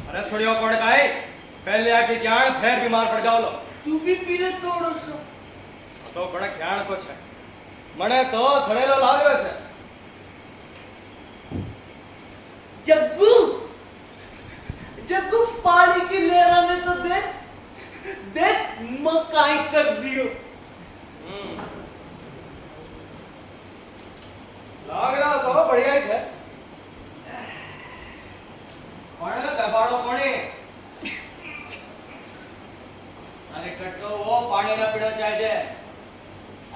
अरे छोड़ियो कोण काई पहले आके क्या फिर बीमार पड़ जाओ लो तू भी पीले तोड़ो सो तो कोण ख्याल को छे मने तो सड़ेलो लाग्यो छे जग्गू जग्गू पानी की लहरा ने तो देख देख मकाई कर दियो लाग रहा तो बढ़िया ही छे कोण दबाड़ो कोणी अरे कटो वो पानी ना पीड़ो चाहिए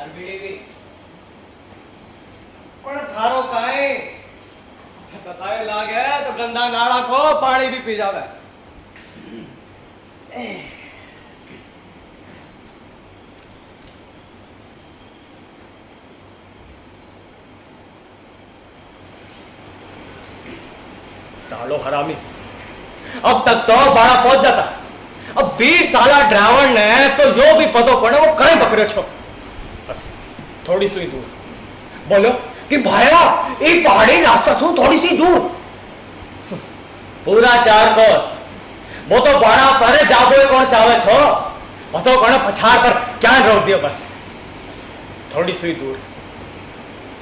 और बीड़ी भी पण थारो काई कसाए लागे तो गंदा नाड़ा को पानी भी पी जावे सालो हरामी अब तक तो बाड़ा पहुंच जाता अब 20 साला ड्राइवर ने तो जो भी पतो पड़े वो कहीं पकड़े छो बस थोड़ी सी दूर बोलो कि भाया ये पहाड़ी रास्ता छू थोड़ी सी दूर पूरा 4 कोस वो तो बाड़ा पर जाबो कौन चावे छो पतो कौन पछाड़ पर क्या रोक दियो बस थोड़ी सी दूर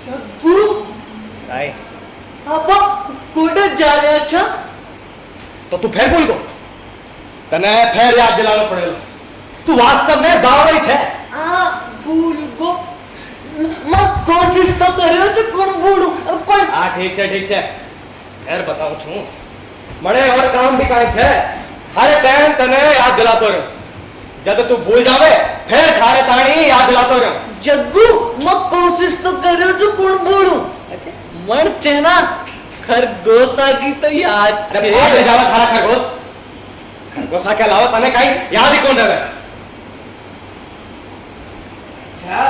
जग्गू आई अब कोड़े जा रहे अच्छा तो तू फिर बोल गो तने फिर याद दिलाना पड़ेगा तू वास्तव में बावड़ी छे भूल गो मैं कोशिश तो करियो छे कोण भूलू पर हां ठीक छे फिर बताऊं छू मणे और काम भी काई छे हर टाइम तने याद दिलातो रहो जब तू भूल जावे फिर थारे ताणी याद दिलातो रहो जग्गू मैं कोशिश तो करियो छे कोण भूलू अच्छा मर चेना खरगोशा की तो याद अरे भाग ले जावा थारा खरगोशा के अलावा तने काई याद ही कौन रहे अच्छा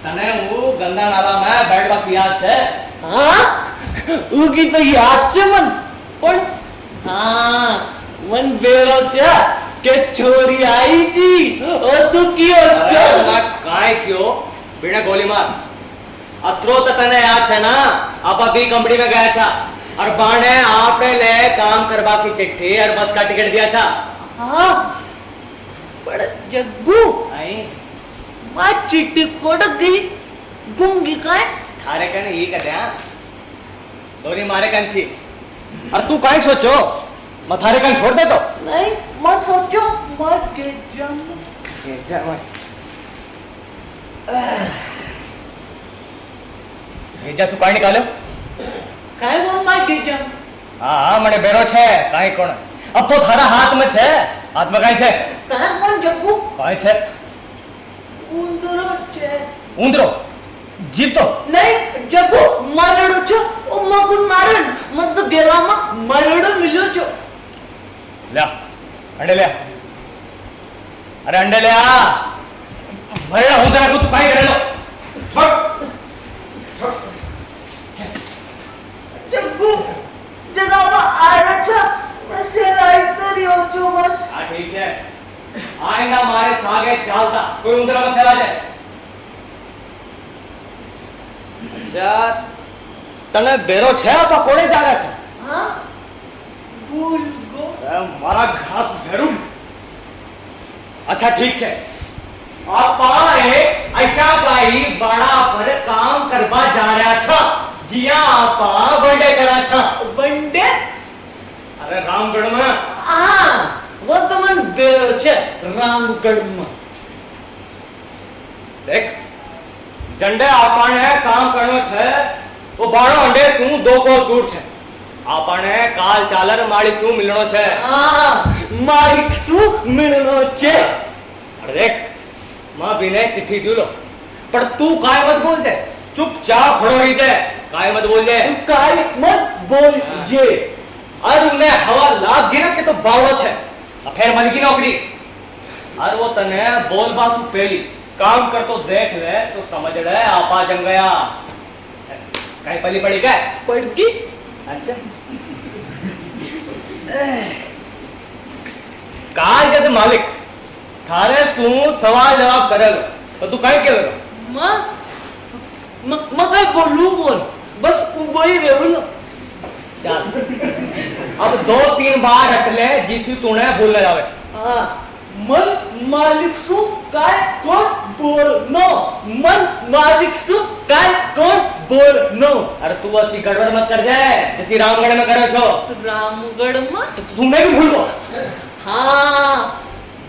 तने वो गंदा नाला में बैठ बा याद छे हां उगी तो याद छे मन पण हां मन बेरो छे के छोरी आई जी और तू कियो छे ना काय क्यों बिना गोली मार अत्रो तो तने याद है ना आप अभी कंपनी में गया था और बाणे आपने ले काम करवा की चिट्ठी और बस का टिकट दिया था हाँ पर जग्गू आई मैं चिट्ठी कोड गई गुंगी का थारे कने ये कहते हैं दोरी मारे कन छी और तू काहे सोचो मैं थारे कन छोड़ दे तो नहीं मैं सोचो मर के जम भेजा तू काई निकालो काय वो मैं के जम हां मने बेरो छे काई कोण अब तो थारा हाथ में छे हाथ में काई छे काय कोण जग्गू काई छे उंदरो छे उंदरो जीव तो नहीं जग्गू मरड़ो छो ओ मगुन मारन मत तो गेला में मरड़ो मिलो छो ले अंडे ले अरे अंडे ले आ मरड़ा उंदरा को तू काई करेलो जग्गू जनाब आया छा मैं राइट करियो जो बस हां ठीक है आएगा मारे सागे चालता कोई उंदरा मत चला जाए अच्छा तने बेरो छे तो कोड़े जा रहा छे हां भूल गो मारा घास भेरू अच्छा ठीक है आपा ऐसा भाई बड़ा पर काम करवा जा रहा था जिया आपा बंडे करा था बंडे अरे रामगढ़ में हां वो तो मन बेरो छे रामगढ़ में देख झंडे आपा ने काम करनो छे वो बारो अंडे सु 2 को दूर छे आपा ने काल चालर माड़ी सु मिलनो छे हां मालिक सु मिलनो छे अरे देख मां बिने चिट्ठी दिलो पर तू काय मत बोल दे चुपचाप खड़ो रही जाए काय मत बोल दे काय मत बोल जे और उन्हें हवा लाग गिरा के तो बावड़ो छे फिर मल की नौकरी और वो तने बोल बासु पहली काम कर तो देख ले तो समझ ले आपा जम गया कहीं पली पड़ी क्या पढ़ की अच्छा काल जद मालिक थारे सु सवाल जवाब करेगा तो तू काय केलो मैं काय बोलू बोल बस उभो ही रहूं चल अब 2-3 बार हट ले जिसी तूने भूल जावे। हाँ, मन मालिक सु काय कोण बोलनो, मन मालिक सु काय कोण बोलनो। अरे तू ऐसी गड़बड़ मत कर जाए जैसी रामगढ़ में करे छो। रामगढ़ में तो तूने भी भूल गो। हाँ,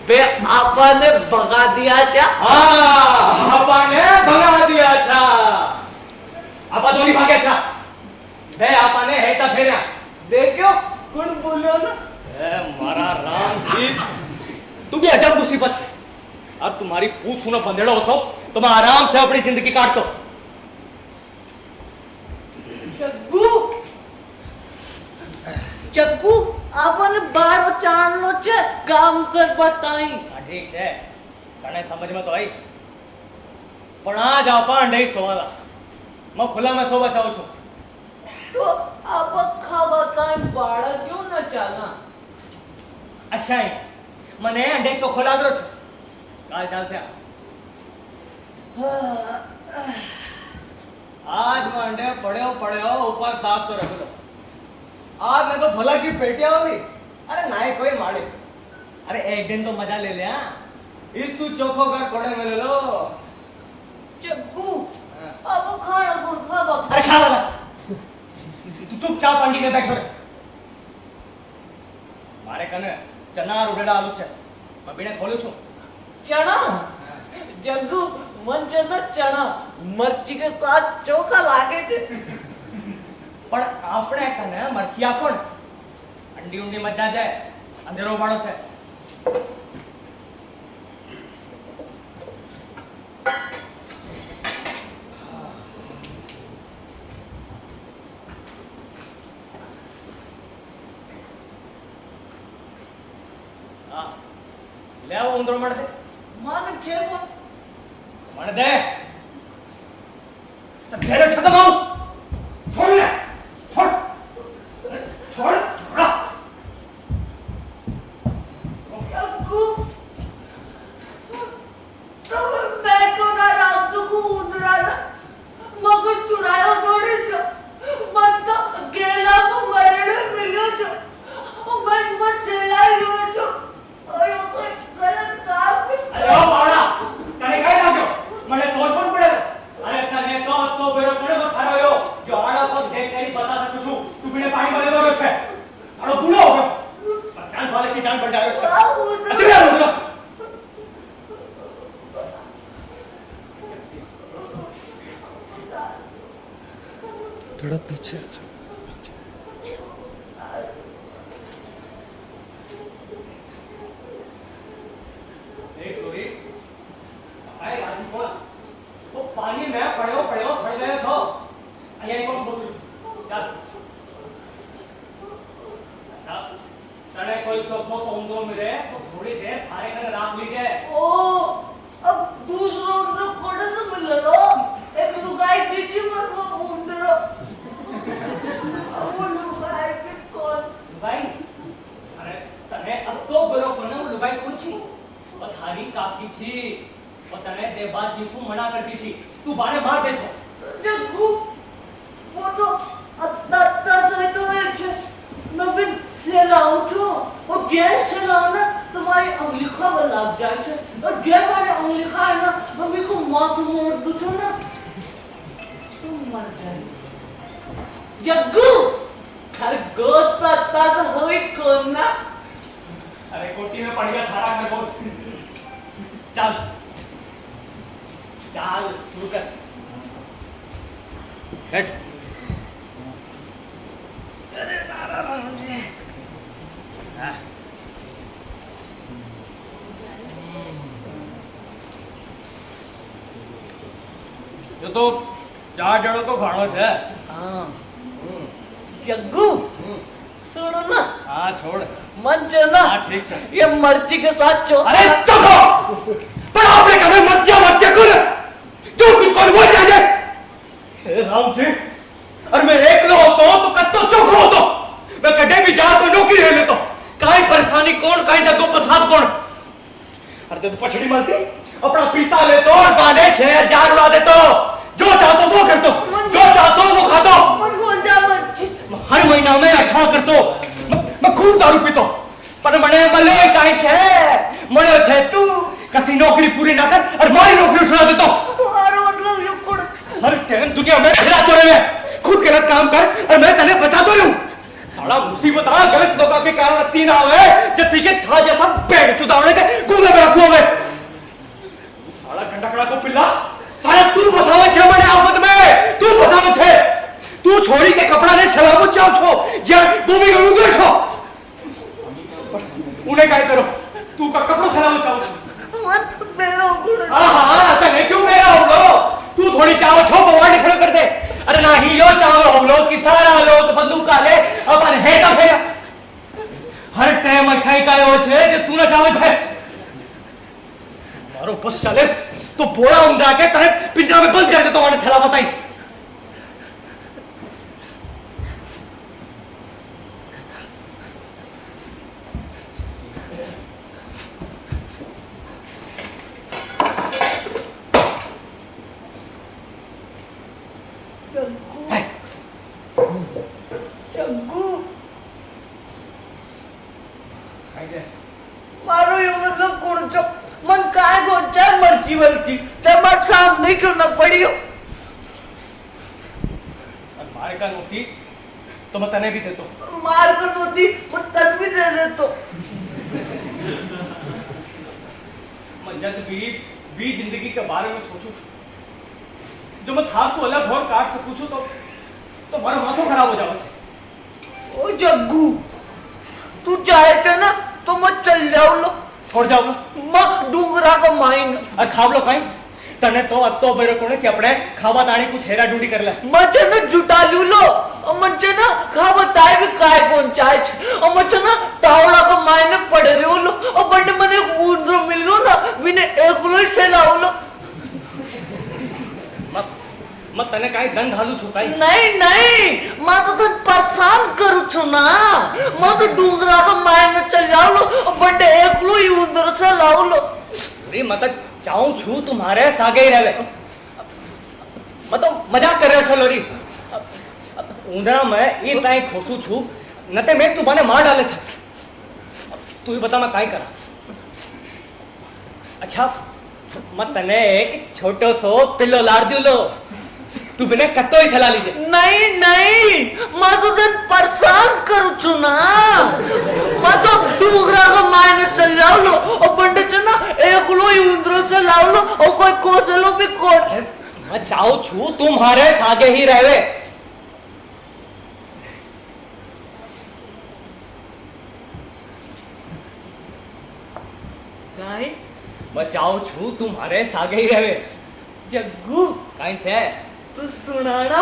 बे आपा ने भगा दिया चा। हाँ, आपा ने भगा दिया था। आपा तो नहीं भागे था। बे आपा ने हेटा फेरा। देखो कौन बोलो ना। मारा राम जी, तू भी अजब मुसीबत है। अब तुम्हारी पूछ सुनो बंदेड़ो हो तो मैं आराम से अपनी जिंदगी काट दो। जग्गू, जग्गू, आपने बारो चाणलो छे काम कर बताई। ठीक है, कने समझ में तो आई। पण आज आपा अंडे सोवाला, मैं खुला में सो बचाऊ छू। तो आप खावा काई बाड़ा क्यों न चाला? अच्छा है, मने अंडे चोखो लागरो छो। काल चाल से आज मैं अंडे पड़े ऊपर दाब तो रख दो। आज मैं तो भला की पेटिया होगी। अरे नाई कोई मारे। अरे एक दिन तो मजा ले ले। इस चोखो का कोड़े में ले लो। जग्गू, आप खाना कौन खावा? अरे खा वाला। तू चुपचाप अंडी में बैठो। मारे कने चना और उड़ेड़ा आलू छे। मैं बिना खोलू छू। चना? जग्गू, मन चना चना मर्ची के साथ चोखा लागे छे। पण आपणे कने मरचिया कोण? अंडी उंडी मत जा जाए। अंधेरो बाड़ो छे। ले आओ उंदरो मर दे। माने छे वो मर दे। तो तेरे खत्म हो। छोड़ ले। छोड़। छोड़। जग्गू, तो मैं को ना रात को उधरा ना मगर चुरायो थोड़ी छो। मन तो गेला को मरेड़ो मिलियो छो। मन मसेला यो छो। ओयो कोई गलत काम भी। अरे ओ बावड़ा, तने काय लाग्यो? मने तोड़ कोण पड़े? अरे तने तो बेरो कोणे मत खारो यो। जो आड़ा पग देख करी बता सकू छू। तू बिने पानी भरे गयो छे। सालो बूढ़ो हो गयो। जान वाले की जान बढ़ जायो छे। अच्छा हो गयो। थोड़ा पीछे आ जाओ। देख लोरी। आए आज बोल। वो पानी में पड़े सड़ गए छो। आया कौन खोस। चल। अच्छा। तने कोई चोखो सौंदो मिले तो थोड़ी देर थारे कने राख लीजे। ओ, अब दूसरों को कोड़े से मिल लो। एक लुगाई दीची मत वो उंदरो। वो लुगाई के कौन? लुगाई? अरे तने अब तो बरो कोने वो लुगाई कौन छी? वो थारी काकी थी। वो तने देवबाज यीशु मना करती थी। तू बाने मार दे छो। जग्गू, वो तो अत्ता से तो एक छे। मैं भी से लाऊं छो। वो जैसे लाऊं ना तुम्हारी अंगली खबर लग जाए छे। और जे मारे अंगली खाए ना मम्मी को माथु मोड़ दू छो ना तुम मर जाए। जग्गू, खरगोश तो अत्ता से होई कौन ना? अरे कोटी में पड़ गया थारा खरगोश। चल। चल शुरू कर। हेड। हाँ। ये तो 4 जणों को खाणो छे। हाँ। जग्गू, सुनो ना। हाँ छोड़। मन चना। हाँ ठीक है। ये मर्ची के साथ चोखा। अरे चुप हो। पर आपने कभी मर्चिया कौन? जो कुछ कौन वो चाहिए? हे राम जी, और मैं एक लो होतो तो कत्तो चोखो होतो। मैं कटे भी जा तो नौकरी ले लेतो। काई परेशानी कौन, काई दगो प्रसाद कौन? अरे तो पछड़ी मलती अपना पीसा ले तो और बाने 6000 उड़ा दे तो जो चाहतो वो कर दो, जो चाहतो वो खा दो। मन को जा मर्ची। हर महीना में अच्छा कर दो। खूब दारू पीतो पर મને મળે કાઈ છે મળ્યો છે તું કસી નોકરી પૂરી ના કર અને મારી નોકરી છોડા દેતો तुम्हारा मतलब ये कुड़ हर टाइम तुझे मैं खिलातो रहे खुद गलत काम कर और मैं तने बचातो रहूं साला मुसीबत आ गलत लोगों के कारण अति ना होए जति के था जैसा पेड़ चुदावने के गुंगे में रसो होवे साला गंडकड़ा को पिल्ला साला तू फसावे छे मने आफत में तू फसावे छे तू छोड़ी के कपड़ा ने सलामत जाओ छो जे भूमि में उगो छो उन्हें काय करो तू का कपड़ा सलामत जाओ छो मत मेरा कुड़ हां तने क्यों मेरा होगो तू थोड़ी चाहो छो भगवान खड़ो कर दे अरे ना ही यो चाहो हम लोग कि सारा लोग बंदूक ले अपन हेटा फेरा हर टाइम अच्छाई कायो छे जे तू ना चाहे छे मारो बस चले तो बोरा उंडा के तने पिंजरा में बंद कर दे तो वाने सलामत आई जग्गू मारो ये मतलब कुड़ जो मन काय गोचा मर्जी वरकी चमट सामने क्यों ना पड़ी हो मारे का नोटी तो मैं तने भी देतो मार कर नोती मैं तन भी दे दे तो मैं जब भी जिंदगी के बारे में सोचूं जो मैं थार से अलग और काट सकूं छू तो मारा माथो खराब हो जावे ओ जग्गू तू चाहे थे ना तो मैं चल जाऊं लो छोड़ जाओ मैं डूंगरा का माइन और खाव लो काई तने तो अब तो बेरे कोने कि अपने खावा ताणी कुछ हेरा ढूंढी कर ले मचे ना जुटा लू लो और मचे ना खा बताए भी काय कौन चाहे और मचे ना तावड़ा का मायने पड़े रहे हो लो और बड़े मने ऊंद्रो मिल गयो ना बिने एक लो से लाओ लो मत तने काई दंड घालू छु काई नहीं नहीं मैं तो तन परेशान करू छु ना मैं तो डूंगरा का मायने चल जाओ लो और बड़े एक लो ही ऊंद्रो से लाओ लो अरे मत चाहूं छु तुम्हारे सागे ही रहवे मत तो मजाक कर रहे हो लोरी ऊंधरा मैं ये ताई खोसू छु नते मैं तू बने मार डाले छ तू ही बता मैं काई करा अच्छा मत तने एक छोटो सो पिल्लो लाड़ दियो लो तू बिना कत्तो ही चला लीजिए नहीं नहीं मैं तो तन परेशान करू छु ना मैं तो डूंगरा का मायने चल जाओ लो और बंडे च ना एक लो ही ऊंद्रो से लाओ लो और कोई कोसलो भी कोट मैं चाहूं छु तुम्हारे सागे ही रहवे काई मैं चाहूं छु तुम्हारे सागे ही रहवे जग्गू काई छे तू सुनाना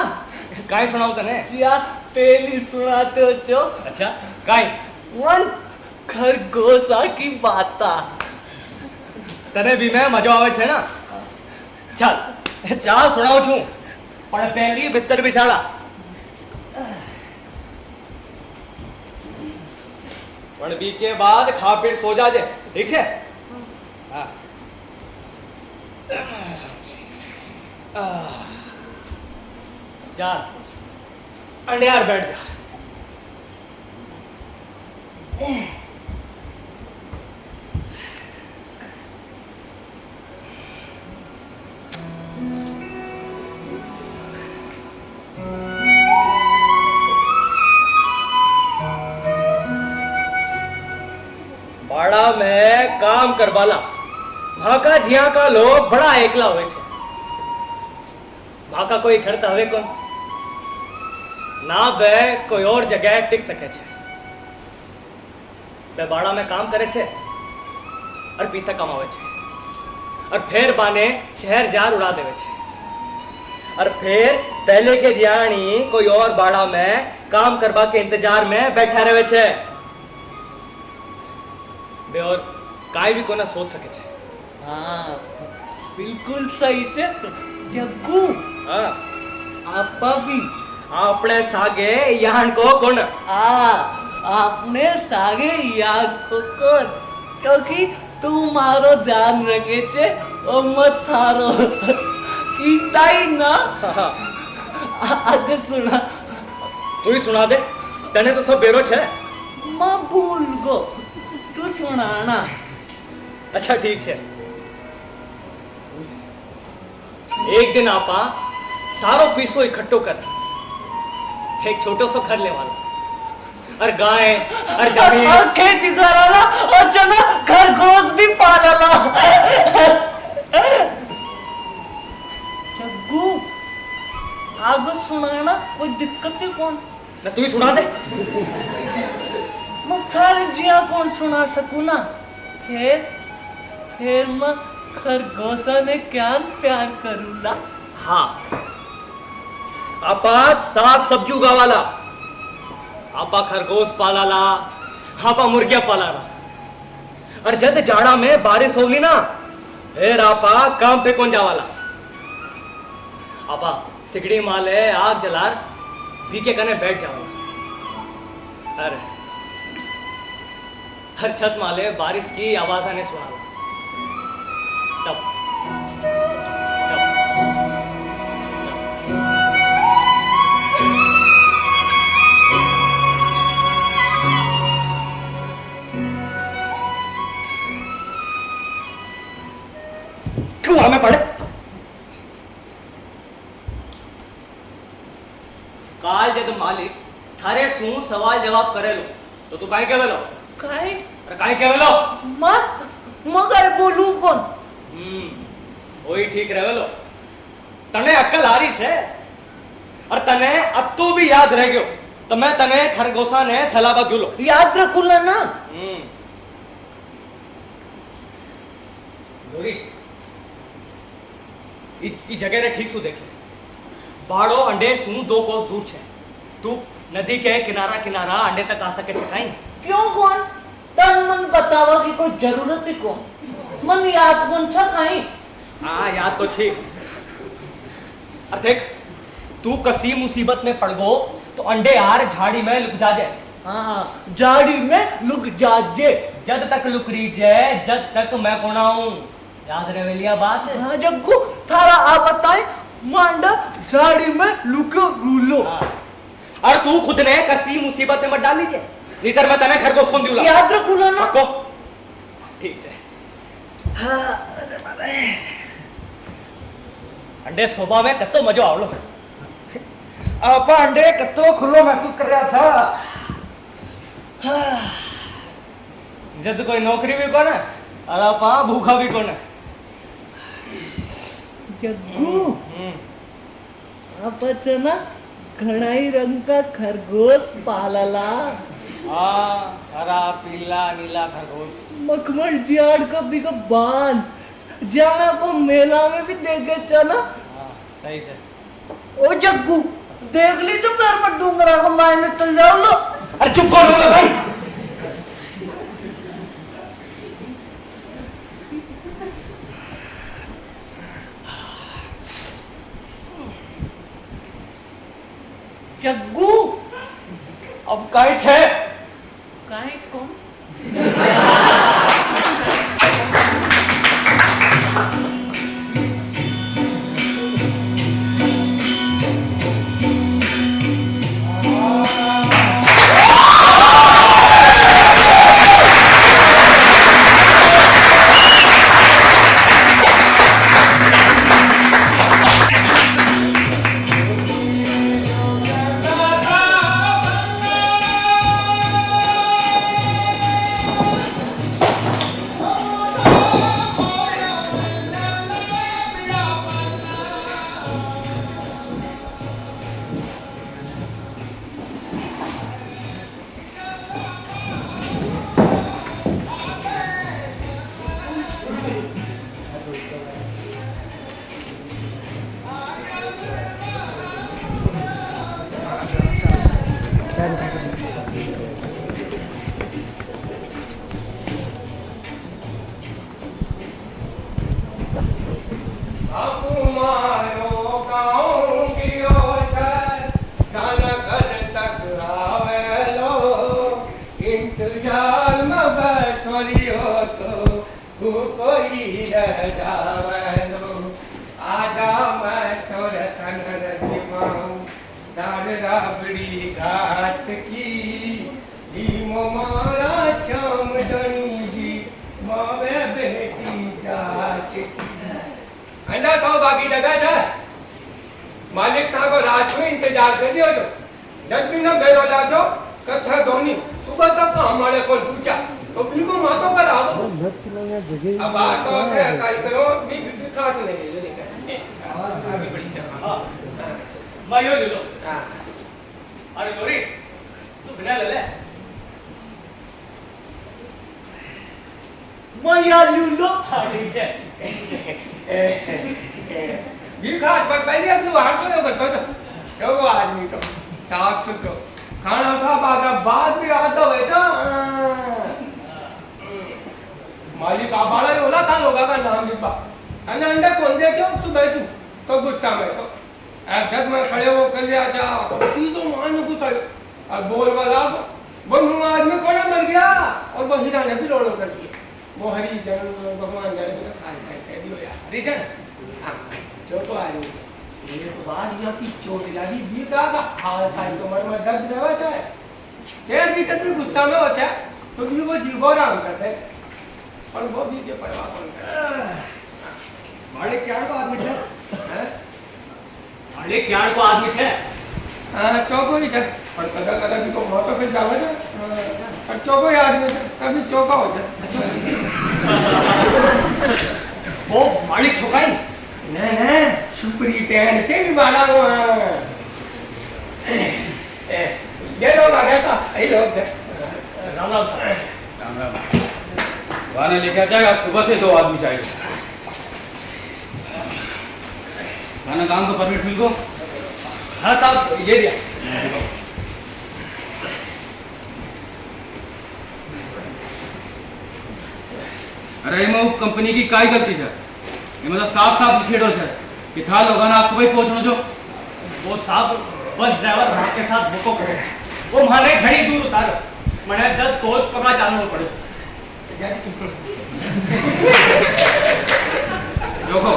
काई सुनाऊ तने जिया पहली सुनाते हो जो अच्छा काई वन खरगोशा की बाता तने भी मैं मजा आवे छे ना चल चाल सुनाऊ छु पण पहली बिस्तर बिछाड़ा पण बी के बाद खा पी सो जाजे ठीक छे हाँ चल अंडियार बैठ जा बाड़ा में काम करवाला भाका जिया का लोग बड़ा एकला हुए छे भाका कोई घर तो हवे कौन ना बे कोई और जगह टिक सके छे बे बाड़ा में काम करे छे और पैसा कमावे छे और फिर बाने शहर जार उड़ा देवे छे और फिर पहले के जियाणी कोई और बाड़ा में काम करवा के इंतजार में बैठा रहे छे बे और काई भी कोना सोच सके छे हाँ बिल्कुल सही थे जग्गू हाँ आपा भी आपने सागे यहाँ को कौन आपने सागे याद को कर क्योंकि तू मारो ध्यान रखे छे और मत थारो सीता ही ना आगे सुना तू ही सुना दे तने तो सब बेरो छे मैं भूल गो तू सुनाना। अच्छा ठीक है। एक दिन आपा सारो पीसो इकट्ठो कर एक छोटो सो घर ले वाला और गाय और जमीन और खेती कराला और जना खरगोश भी पालाला। जग्गू आगे सुनाना, कोई दिक्कत ही कौन? ना तू ही सुना दे। मैं सारी जिया कौन सुना सकूं ना। फिर मैं खरगोशा ने क्या प्यार करूंगा। हाँ आपा साग सब्जी उगावाला, आपा खरगोश पालाला, आपा मुर्गिया पालाला और जब जाड़ा में बारिश होगी ना फिर आपा काम पे कौन जावाला। आपा सिगड़ी माले आग जलार पीके कने बैठ जावाला। अरे हर छत माले बारिश की आवाज आने सुनाला। तब क्यों हमें पढ़े? काल जब मालिक थारे सू सवाल जवाब करे लो तो तू काहे कहे लो? काहे? अरे काहे कहे लो? मगर बोलू कौन? वही ठीक रहे लो। तने अक्कल आ रही है और तने अब तो भी याद रह गयो तो मैं तने खरगोशा ने सलाबा गुलो याद रखूला ना। गोरी ई जगह रे ठीक सु देख ले। बाड़ो अंडे सु 2 कोस दूर छे। तू नदी के किनारा किनारा अंडे तक आ सके छे काई? क्यों कौन? तन मन बतावा की कोई जरूरत ही कौन? मन याद कौन छा काई? हाँ याद तो छी। और देख तू कसी मुसीबत में पड़ गो तो अंडे यार झाड़ी में लुक जा जाए। हाँ झाड़ी में लुक जाजे। जब तक लुक रही जाए जब तक मैं कौन आऊं। याद रहे लिया बात। हाँ जग्गू थारा आ बताए मांडा झाड़ी में लुको रूलो। और तू खुद ने कसी मुसीबत में मत डाल लीजिए इधर मैं तने खरगोश खोन दिउला। याद रखूला ना। पक्को ठीक है। हाँ अंडे सोबा में कत्तो मजो आवलो। आपा अंडे कत्तो खुलो महसूस कर रहा था। जब कोई नौकरी भी कौन है और आपा भूखा भी कौन है। जग्गू आप ना घड़ाई रंग का खरगोश पालाला। हाँ हरा पीला नीला खरगोश। मखमल जाड़ का भी का बांध जाना को मेला में भी देखे चना। हाँ सही से। ओ जग्गू देख ली जो पैर पर डूंगरा को मायने चल जाओ लो। अरे चुप कौन हो भाई? जग्गू अब काहे थे? काहे कौन? राबड़ी घाट की બધા સૌભાગી જગા છે માલિક તાકો રાત में इंतजार कर दियो तो जब भी ना बेरो लाजो कथा धोनी सुबह तक तो हमारे को पूछा तो बिल्कुल मातो पर आओ अब बात तो है काई करो भी खास नहीं ले लेके आगे बड़ी चल हां मैं यो ले लो हां अरे लोरी तू बिना ले ले मैं लूलो ठीक है भी खास पर पहले तू हाथ से करतो तो चलो आदमी तो साफ सुथरो खाना खा बागा बाद भी आता है तो मालिक आबाड़ा होला था लोगा का नाम लिखा अने अंडे कौन दे क्यों सुबह तू तो गुस्सा में तो अब जब मैं खड़े हो कर लिया जा सीधो मान गुस्सा और बोल वाला वो आदमी कोने मर गया और वो हीरा ने भी रोड़ो कर दिया वो हरी जन भगवान जाने को खाए दियो यार रीजन हां चोको आदमी ये तो बात या की चोट लगी भी का हाल खाई तो मन में दर्द रहवा चाहे शेर जी तक भी गुस्सा में हो चाहे तो भी वो जीवो आराम करते हैं और वो भी के परवाह कौन करे मालिक क्या को आदमी है हैं मालिक क्या को आदमी है हां चोको ही है और कदा कदा भी को मोटो पे जावे है और चोको ही आदमी है सभी चौका हो जाए वो मालिक ठोकाई नहीं सुपरिटेंडेंट चाहिए मारा वो ये लोग आ गया था ये लोग थे राम राम साहब राम राम वाने लेके आ जाएगा सुबह से 2 आदमी चाहिए खाना काम तो परमिट मिल को हाँ साहब ये दिया अरे मैं कंपनी की काय गलती है ये मतलब साफ साफ लिखेड़ो है कि था लोग ना आप सुबह पहुंचनो जो वो साहब बस ड्राइवर भाग के साथ बुको करे वो माने घड़ी दूर उतार मैंने 10 कोच पकड़ा चालू पड़े जोको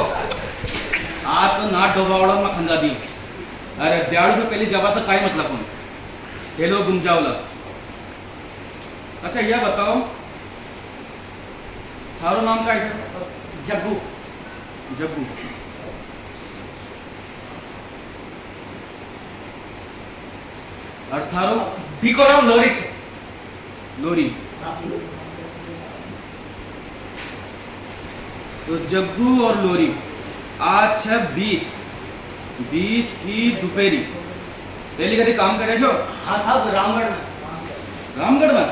आप तो नाट डोबावड़ा में खंदा दी अरे ब्याड़ू से पहले जवा से काय मतलब कौन ये लोग गुम जाओ अच्छा यह बताओ थारो नाम क्या है जग्गू जग्गू और थारो बीको नाम लोरी छे लोरी तो जग्गू और लोरी आज है 20 की दोपहरी पहली कभी काम करे छो हाँ साहब रामगढ़ में रामगढ़ में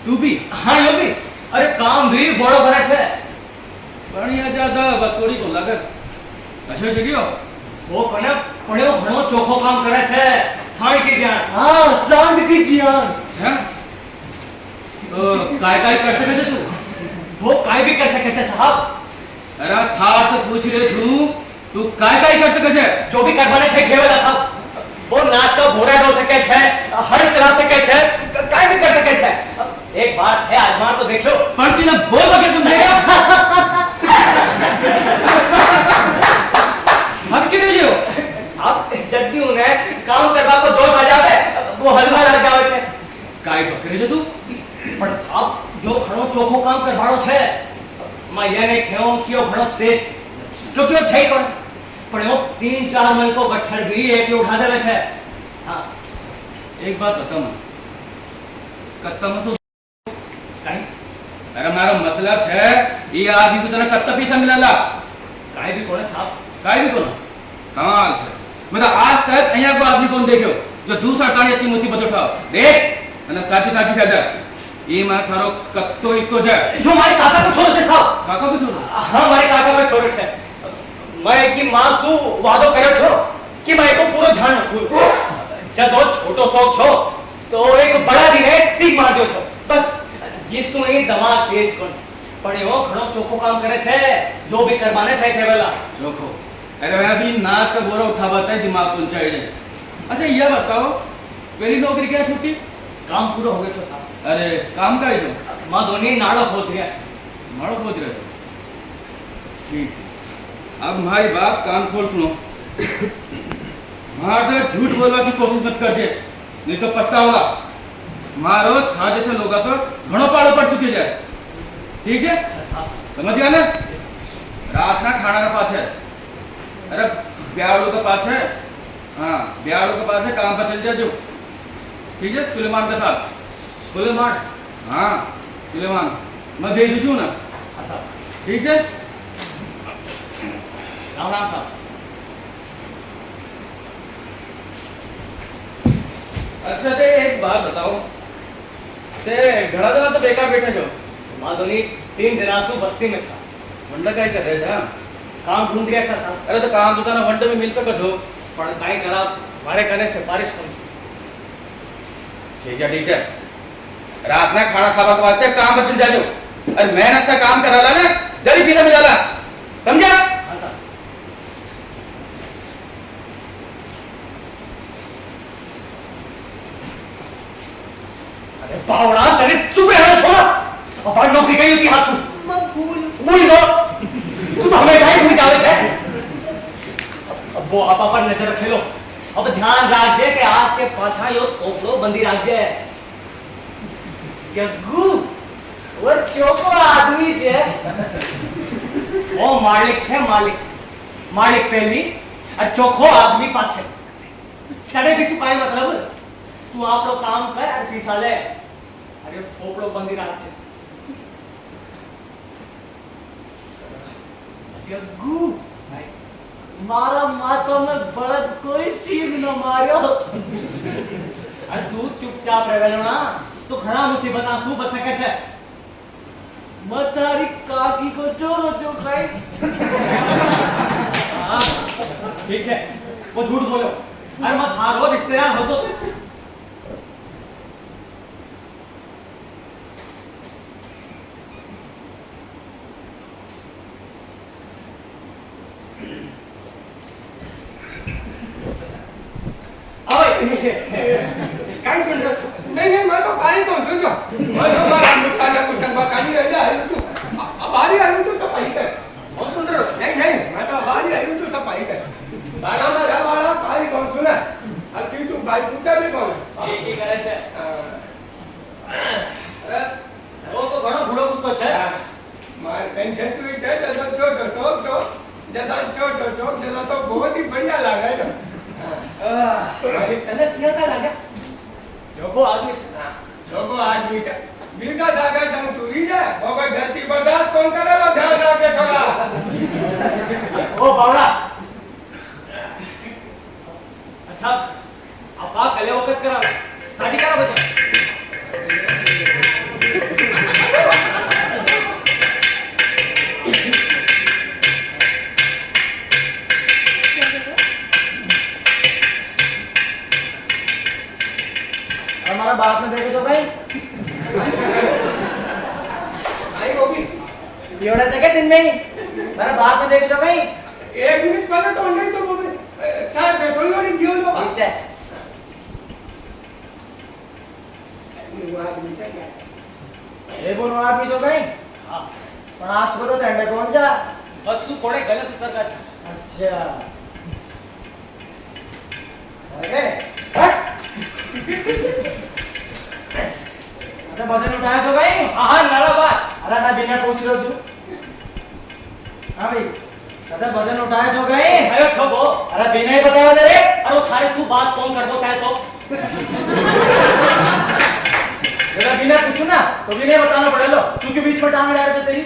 तू भी हाँ यो भी अरे काम भी बड़ो बना छे बढ़िया ज्यादा बतोड़ी को लगत अच्छो छगियो वो कोने पड़े घणो चोखो काम करे छे सांड की ध्यान हाँ सांड की जान हैं तो काय कर सके छे तू वो काय भी कर सके छे साहब अरे था से पूछ रहे छू तू काय कर सके छे जो भी करवाने थे केवल साहब वो नाच का घोड़ा डो सके छे हर तरह सके छे काय भी कर सके छे एक बार है आजमा तो देख लो पर तूने बोल के तुम देगा हंस के रही हो साहब जब भी उन्हें काम करवा को जोश आ जावे वो हलवा लग जावे छे काय बकरे जो तू पर साहब जो खड़ो चोखो काम करवाड़ो छे मैं ये नहीं कहूं कि वो खड़ो तेज जो कि वो छै कोन पर वो 3-4 मन को गठर भी एक में उठा देवे छे हां एक बात बताओ मैं कत्ता मसो काई अरे मारो मतलब है ये आदमी से तेरा कत्ता पैसा मिलाला काई भी कोने साहब काय भी कोन कमाल से मतलब आज तक अहिया को आदमी कौन देखो जो दूसरा टाणी इतनी मुसीबत उठाओ देख અને સાચી ફેદર ये માં थारो कत्तो इसको जा जो हमारे काका को छोड़ दे साहब काका को छोड़ो हाँ हमारे काका को छोड़ छे मैं की मां सु वादो करे छो कि मैं को पूरा ध्यान रखूं जब वो छोटो शौक छो तो एक बड़ा दिन है सीख मार दियो छो बस जिसु ही दिमाग तेज कोन पण वो घणो चोखो काम करे छे जो भी करवाने थे केवला चोखो अरे मैं अभी नाच का गोरा उठावा था दिमाग पहुंचाए जाए अच्छा ये बताओ पहली नौकरी क्या छुट्टी काम पूरा हो गया छो साहब अरे काम का है मां धोनी नाड़ो खोद दिया मारो पहुंच रहे ठीक है अब हमारी बात कान खोल सुनो मार से झूठ बोलवा की कोशिश मत करजे नहीं तो पछताओगा मारो था जैसे लोग तो घणो पाड़ो पड़ चुके जाए ठीक है समझ गया ना रात ना खाना का पाछे, अरे ब्याड़ू का पाछे, हाँ ब्याड़ू का पाछे काम पर चल जाजो, ठीक है? सुलेमान के साथ। सुलेमान? हाँ सुलेमान, मैं भेज दूँ ना। अच्छा ठीक है? राम राम साहब। अच्छा ते एक बात बताओ, ते घड़ा जला तो बेकार बैठे छो। माधुनी 3 दिनासु बस्ती में था, वंडा काय कर रहे था? काम ढूंढ रहा था साहब। अरे तो काम तो ना वंडा में मिल सको छो। पण काई करा, मारे करने से बारिश कम। ठीक है, रात ना खाना खावा के बाद से काम पर चल जाजो। अरे मैं ना काम करा ला ना, जल्दी पीला में जाला, समझा? हाँ साहब। अरे बावड़ा, तेरे चुप रहो थोड़ा। अब नौकरी गई होती हाथ छू। मैं भूल भूल गो। तू तो हमें जाए भूल जावे है। अब वो आपा पर नजर रखे लो। अब ध्यान राखजे कि आज के पाछा यो थोपड़ो बंदी राखजे। यग्गू, वो चोको आदमी छे। वो मालिक छे मालिक। मालिक पहली और चोखो आदमी पाछे। तने भी सुकाई मतलब तू आप लोग काम कर और पैसा ले। अरे थोपड़ो बंदी राखजे। यग्गू, मारा माथा में बड़द कोई सीन न मारियो। अरे तू चुपचाप रहेलो ना, तो घણા मुसीबत શું બચ શકે છે? मतारी काकी को चोरो चोखाई। हाँ, ठीक है, वो झूठ बोलो। अरे मत हारो, रिश्तेदार हो तो। काय सुन रहा छो? नहीं मैं तो काई तो सुन लो। मैं तो मारा मुट्ठा ना कुछ संभा कानी रह जा तू। अब बारी आई तू सफाई कर। कौन सुन रहे हो? नहीं मैं तो बारी आई तू सफाई कर। बाड़ा ना जा बाड़ा काई कौन सुना? अब की तू भाई पूछा भी कौन? ये करे છે? अरे वो तो घणो बूढ़ो कुत्तो છે। मार टेंशन सुई છે जदा छोटो जदा तो बहुत ही बढ़िया लागे है। अरे तने किया था लागे? जोको आदमी છે। जोको आदमी છે। बीघा जाकर डंग सुरी जाए, वो धरती बर्दाश्त कौन करेगा? ध्यान रखे थोड़ा। ओ बावड़ा। अच्छा, अब आ कले वक्त करा। साड़ी करा बचा। हमारा बाप ने देखे तो भाई आई वो भी एवढा जगह दिन में ही मेरा बाप ने देखे तो भाई 1 मिनट पहले तो नहीं तो बोले साहब रसोई वाली क्यों लो बात अच्छा ये बोलो आदमी तो भाई हाँ, पण आज को तो टेंडर कौन जा बस तू कोड़े गलत उतर का છે। अच्छा अरे हट अरे वजन उठाया तो भाई हाँ नारा बात। अरे मैं बिना पूछ रहा हूँ हाँ भाई अरे वजन उठाया तो गए अरे छोबो। अरे बिना ही बताया दे रे अरे वो थारे तू बात कौन करबो चाहे तो। अरे बिना पूछू ना तो बिना ही बताना पड़ेगा क्योंकि बीच में टांग डाल दे तेरी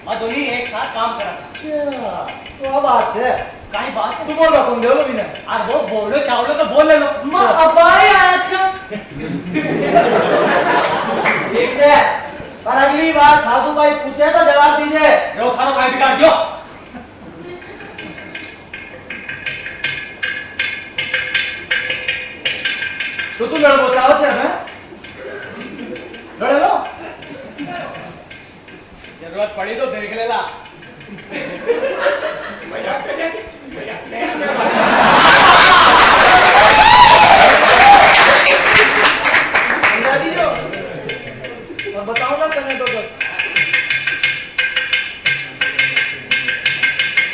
दोनों एक साथ काम करा છે। अच्छा तो बात है काई बात तू बोल कौन देवलो बिना और वो बोलो चावलो तो बोल ले लो। मैं अबाई आया छो। ठीक है पर अगली बार सासू भाई पूछे तो जवाब दीजिए रो खानो भाई बिगाड़ दियो। तो तू लड़ बताओ छे मैं लड़ लो जरूरत पड़ी तो देख लेला। मजाक कर मजाक समझा दीजिए और बताओ ना करने तो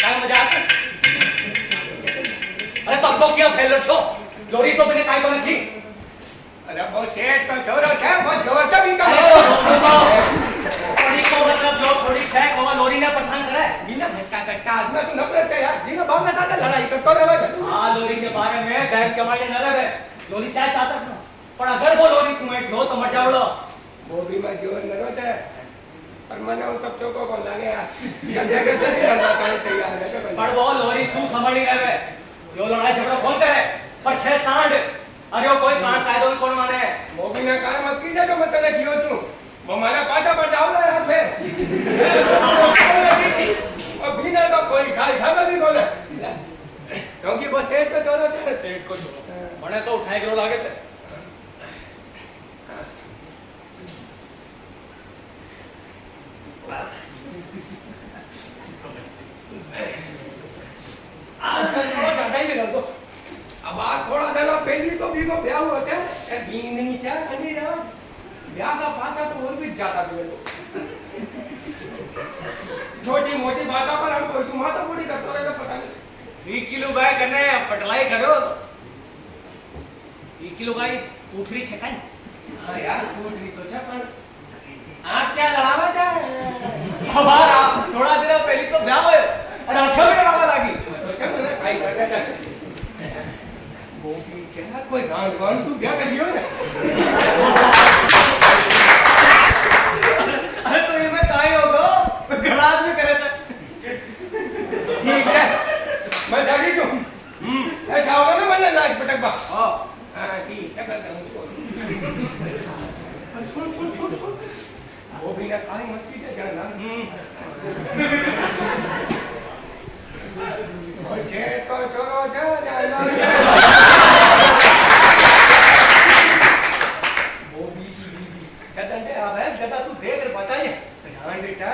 काय मजाक? अरे तब तो क्या फैल छो? लोरी तो मैंने काय को नहीं थी। अरे वो सेठ का छोरा है, वो जोर से भी अरे कर तो को मतलब जो થોડી છે કોવા લોરીને પરેશાન કરે बिना भटका कट्टा आदमी तो नफरत है यार जीना बाप के साथ लड़ाई करता रहे આ લોરી के बारे में बैग चमाड़े न रहे लोरी चाहे चाहता न पर अगर वो लोरी सुमेट हो तो मजा उड़ो वो भी मैं जीवन करो चाहे पर मैंने उन सब चौकों को लगे यार जगह के नहीं लड़ना कहीं तैयार है पर वो लोरी सु संभाली रहे यो लड़ाई झगड़ा कौन करे पर छह सांड अरे वो कोई कांड कायदो भी कौन माने वो भी ना कार्य मत कीजिए जो मैं तेरे कियो छू वो मारा पाचा पर जाओ ना यार पे और बिना तो कोई खाई खाना भी बोले क्योंकि वो सेठ को छोड़ो चाहे सेठ को छोड़ो मने तो उठाए करो लागे छे आज कल थोड़ा ज्यादा ही लगा दो अब आज थोड़ा देना पहली तो भी को ब्याह हुआ था बीन नहीं चाह नहीं रहा ब्याह का पाचा तो और भी ज्यादा भी लो छोटी मोटी बातों पर हम कोई सुमा तो पूरी करता रहेगा पता नहीं 2 किलो गाय करने पटलाई करो 2 किलो गाय उठरी छे काई हाँ यार पूरी तो छे पर आप क्या लड़ावा चाहे हमारा थोड़ा देर पहले तो ब्याह होयो और आंखों में लड़ावा लागी सोचा मैंने खाई करके चाहे वो भी चला कोई गांड गांड सु ब्याह कर लियो ना अरे तो ये मैं काहे होगो गलास में करे था ठीक है मैं जागी तू ए जाओगे ना मैंने नाच पटक बा हां हां ठीक है करता हूं सुन सुन सुन सुन वो भी ना खाई मत कीजिए जाना और जेठ को छोड़ो जा जाना वो भी की बीबी जदंडे अब है जदा तू देख कर बताइए ध्यान दे चाह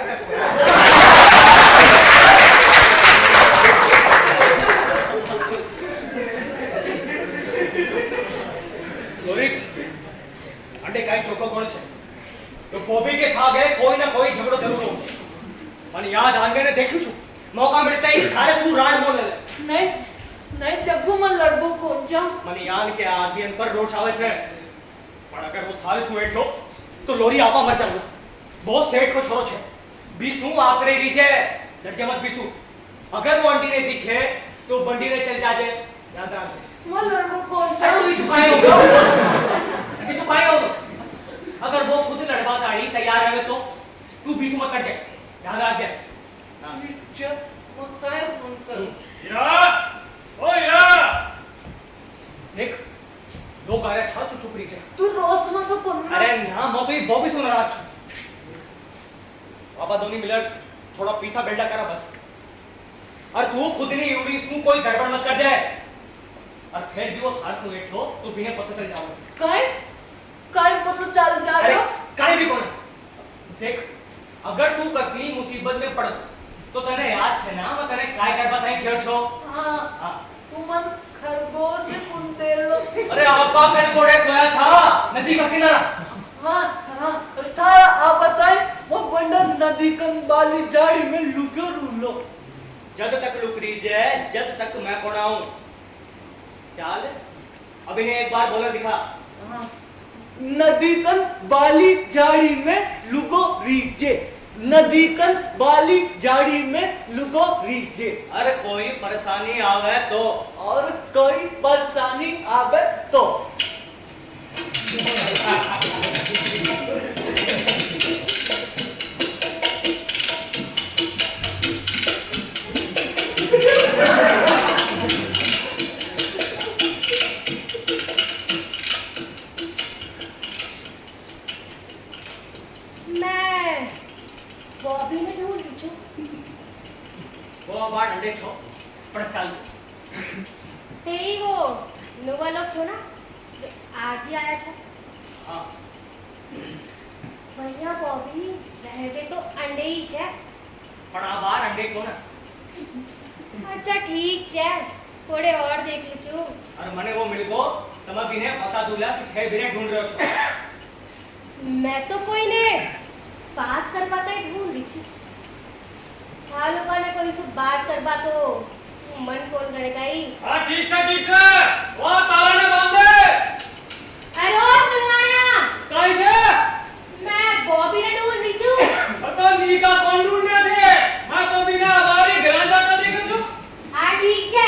लोरी अंडे काई चोको कोण छे तो कोबी के सागे कोई ना कोई झगड़ो जरूर हो मन याद आंगे ने देखी छु मौका मिलता ही सारे तू राड मोल ले नहीं नहीं जग्गू मन लड़बो को जा मन यान के आदमी पर रोष आवे छे पर अगर वो थारे सुएट हो तो लोरी आपा मर जाऊ बहुत सेठ को छोड़ो छे बीसू आकरे रीजे डट मत बीसू अगर वो अंडी ने दिखे तो बंडी ने चल जाजे याद रख मन लड़बो को अरे तू इस काहे हो इस काहे हो अगर वो खुद लड़वा ताड़ी तैयार है तो तू बीच मत कर दे याद रख दे नीचे मकाए फोन कर या ओ या देख लोग आ रहे था तू चुप रही जा तू रोज में तो कौन अरे यहां मैं तो ये बॉबी सुन रहा छु पापा दोनी मिलर थोड़ा पीसा बेल्डा करा बस और तू खुद नहीं उड़ी सु कोई गड़बड़ मत कर दे और फिर भी वो थार सुएट हो तू बिना पता चल जाओ काय काय पता चल जा अरे रहा काहे भी कोन देख अगर तू कसी मुसीबत में पड़ तो तने याद छे ना मैं तने काय कर बताई खेड़ छो हां हां तू मन खरगोश से कुंते लो अरे आपा कल कोड़े सोया था नदी का किनारा हां हां तारा आप बताए वो बंडा नदी कन बाली झाड़ी में लुक्यो रूलो जब तक लुकरी जे जब तक मैं कोणाऊं चल अभी ने एक बार बोला दिखा हाँ। नदी कन बाली झाड़ी में लुको रीजे नदी कन बाली झाड़ी में लुको रीजे अरे कोई परेशानी आवे तो और कोई परेशानी आवे तो बॉबी ने ढूंढ रही छो वो बार अंडे छो पर चल ते ही वो नुवा लोग छो ना आज ही आया छो हां भैया बॉबी रहवे तो अंडे ही छे पर आ बार अंडे को ना अच्छा ठीक छे थोड़े और देख ली छो और मने वो मिल गो तमा बिने पता दूला कि थे बिने ढूंढ रहे हो मैं तो कोई ने बात करवा तो ढूंढ रही थी हाँ लोगों ने कोई से बात करवा तो मन कौन करेगा ही हां ठीक है वो ताला ने बांध दे अरे ओ सुनाया काई थे मैं बॉबी ने ढूंढ रही छू पता नहीं ઈકા કોણ ઢૂંઢે છે માં તો બિના વારી ઘણા જાતા દેખું છું આ ઠીક છે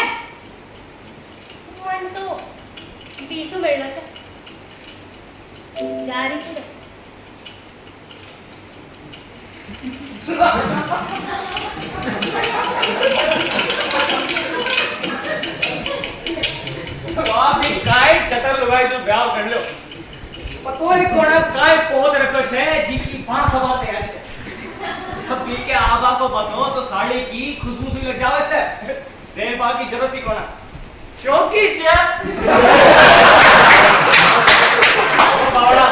મન તો બીસું મેળો છે જારી છું वाह भी काय चतर लुगाई तो ब्याह कर लो पतोई कोण काय पोत रखो छे जी की भाण सवा तैयार छे अब पी के आबा को बतो तो साड़ी की खुशबू सी लग जावे छे दे बाकी जरूरत ही कोना चौकी छे ओ बावड़ा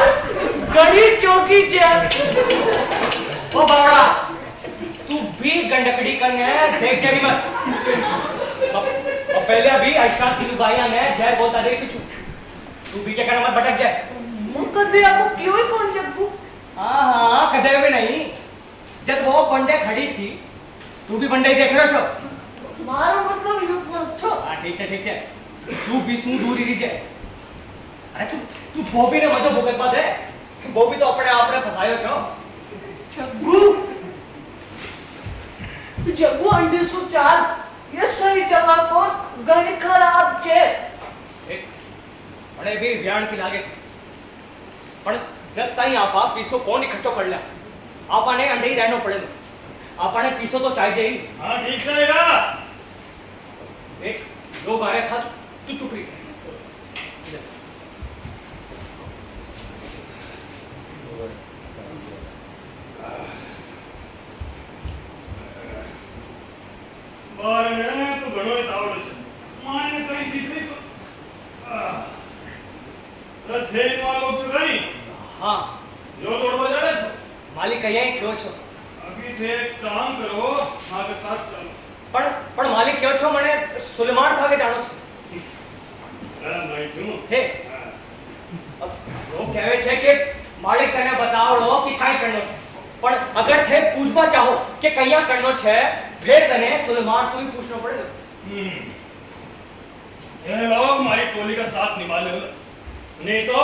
गड़ी चौकी छे ओ बावड़ा तू भी गंडकड़ी करने देख जरी मत अब पहले अभी आयशा की दुबाइया ने जय बोलता देखी छु तू भी क्या करना मत भटक जाए कदे आपको क्यों ही फोन जग्गू हाँ कदे भी नहीं जब वो बंडे खड़ी थी तू भी बंडे ही देख रहे हो मारो मतलब यू छो हाँ ठीक है तू भी सू दूरी लीजिए अरे तू बॉबी ने मजो भुगत बात है बॉबी तो अपने आप ने फसायो छो जग्गू जग्गू अंडे सु चाल ये सही जगह को घणी खराब छे एक अरे भी व्याण की लागे से पण जब ताई आपा पीसो कोण इकट्ठो करला आपाने अंडे ही रहनो पड़े आपाने पीसो तो चाहिए ही हाँ ठीक रहेगा एक लोग आए था तू चुप रही बार ने तो घणो तावड़ छे माने कई दीकरी तो थेन वालो छु गई हाँ जो दौड़वा जाने छो मालिक कहिया ही क्यों छो अभी से एक काम करो मारे साथ चलो पण मालिक क्यों छो मने सुलेमान सागे जानो छे अरे नहीं छू थे अब लोग कहे छे कि मालिक तने बतावड़ो कि काई करनो छे पण अगर थे पूछवा चाहो कि कहिया करनो छे फिर तने सुलेमान से ही पूछनो पड़े ये लोग हमारी टोली का साथ निभा ले नहीं तो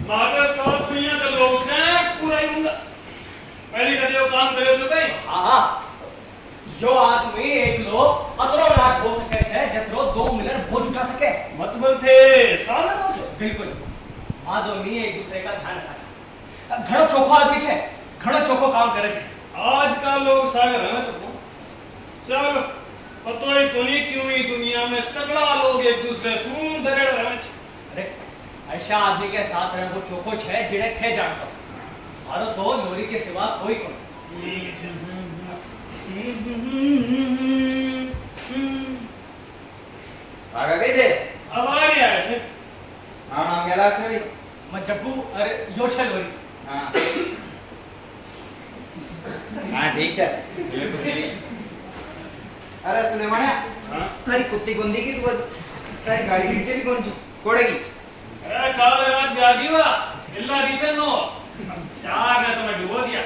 मारे साथ दुनिया के लोग छे पूरा ही होगा पहली कदे वो काम करे तो कहीं हाँ जो आदमी एक लोग अतरो लाख हो सके छे जतरो 2 मिलियन बोझ उठा सके मतलब थे साला दो छो बिल्कुल आदमी एक दूसरे का ध्यान रखा छे घणो चोखो आदमी छे घणो चोखो काम करे छे आज का लोग सागर है तो चल पतो ही कोनी क्यों ही दुनिया में सगड़ा लोग एक दूसरे सुन दरड़ रहे छे अरे ऐसा आदमी के साथ रहे वो चोखो छे जिने थे जानतो मारो तो लोरी के सिवा कोई कोई आगे गई दे अब आ रही है छे हाँ नाम गेला छे मैं जग्गू अरे यो छे लोरी हाँ हाँ ठीक है ये कुछ नहीं अरे सुलेमान हाँ तारी कुत्ती गुंदी की तू तारी गाड़ी नीचे भी कौन सी कोड़ेगी ए काल रात जागी वा इल्ला दिसे नो चार ने तुम्हें डुबो दिया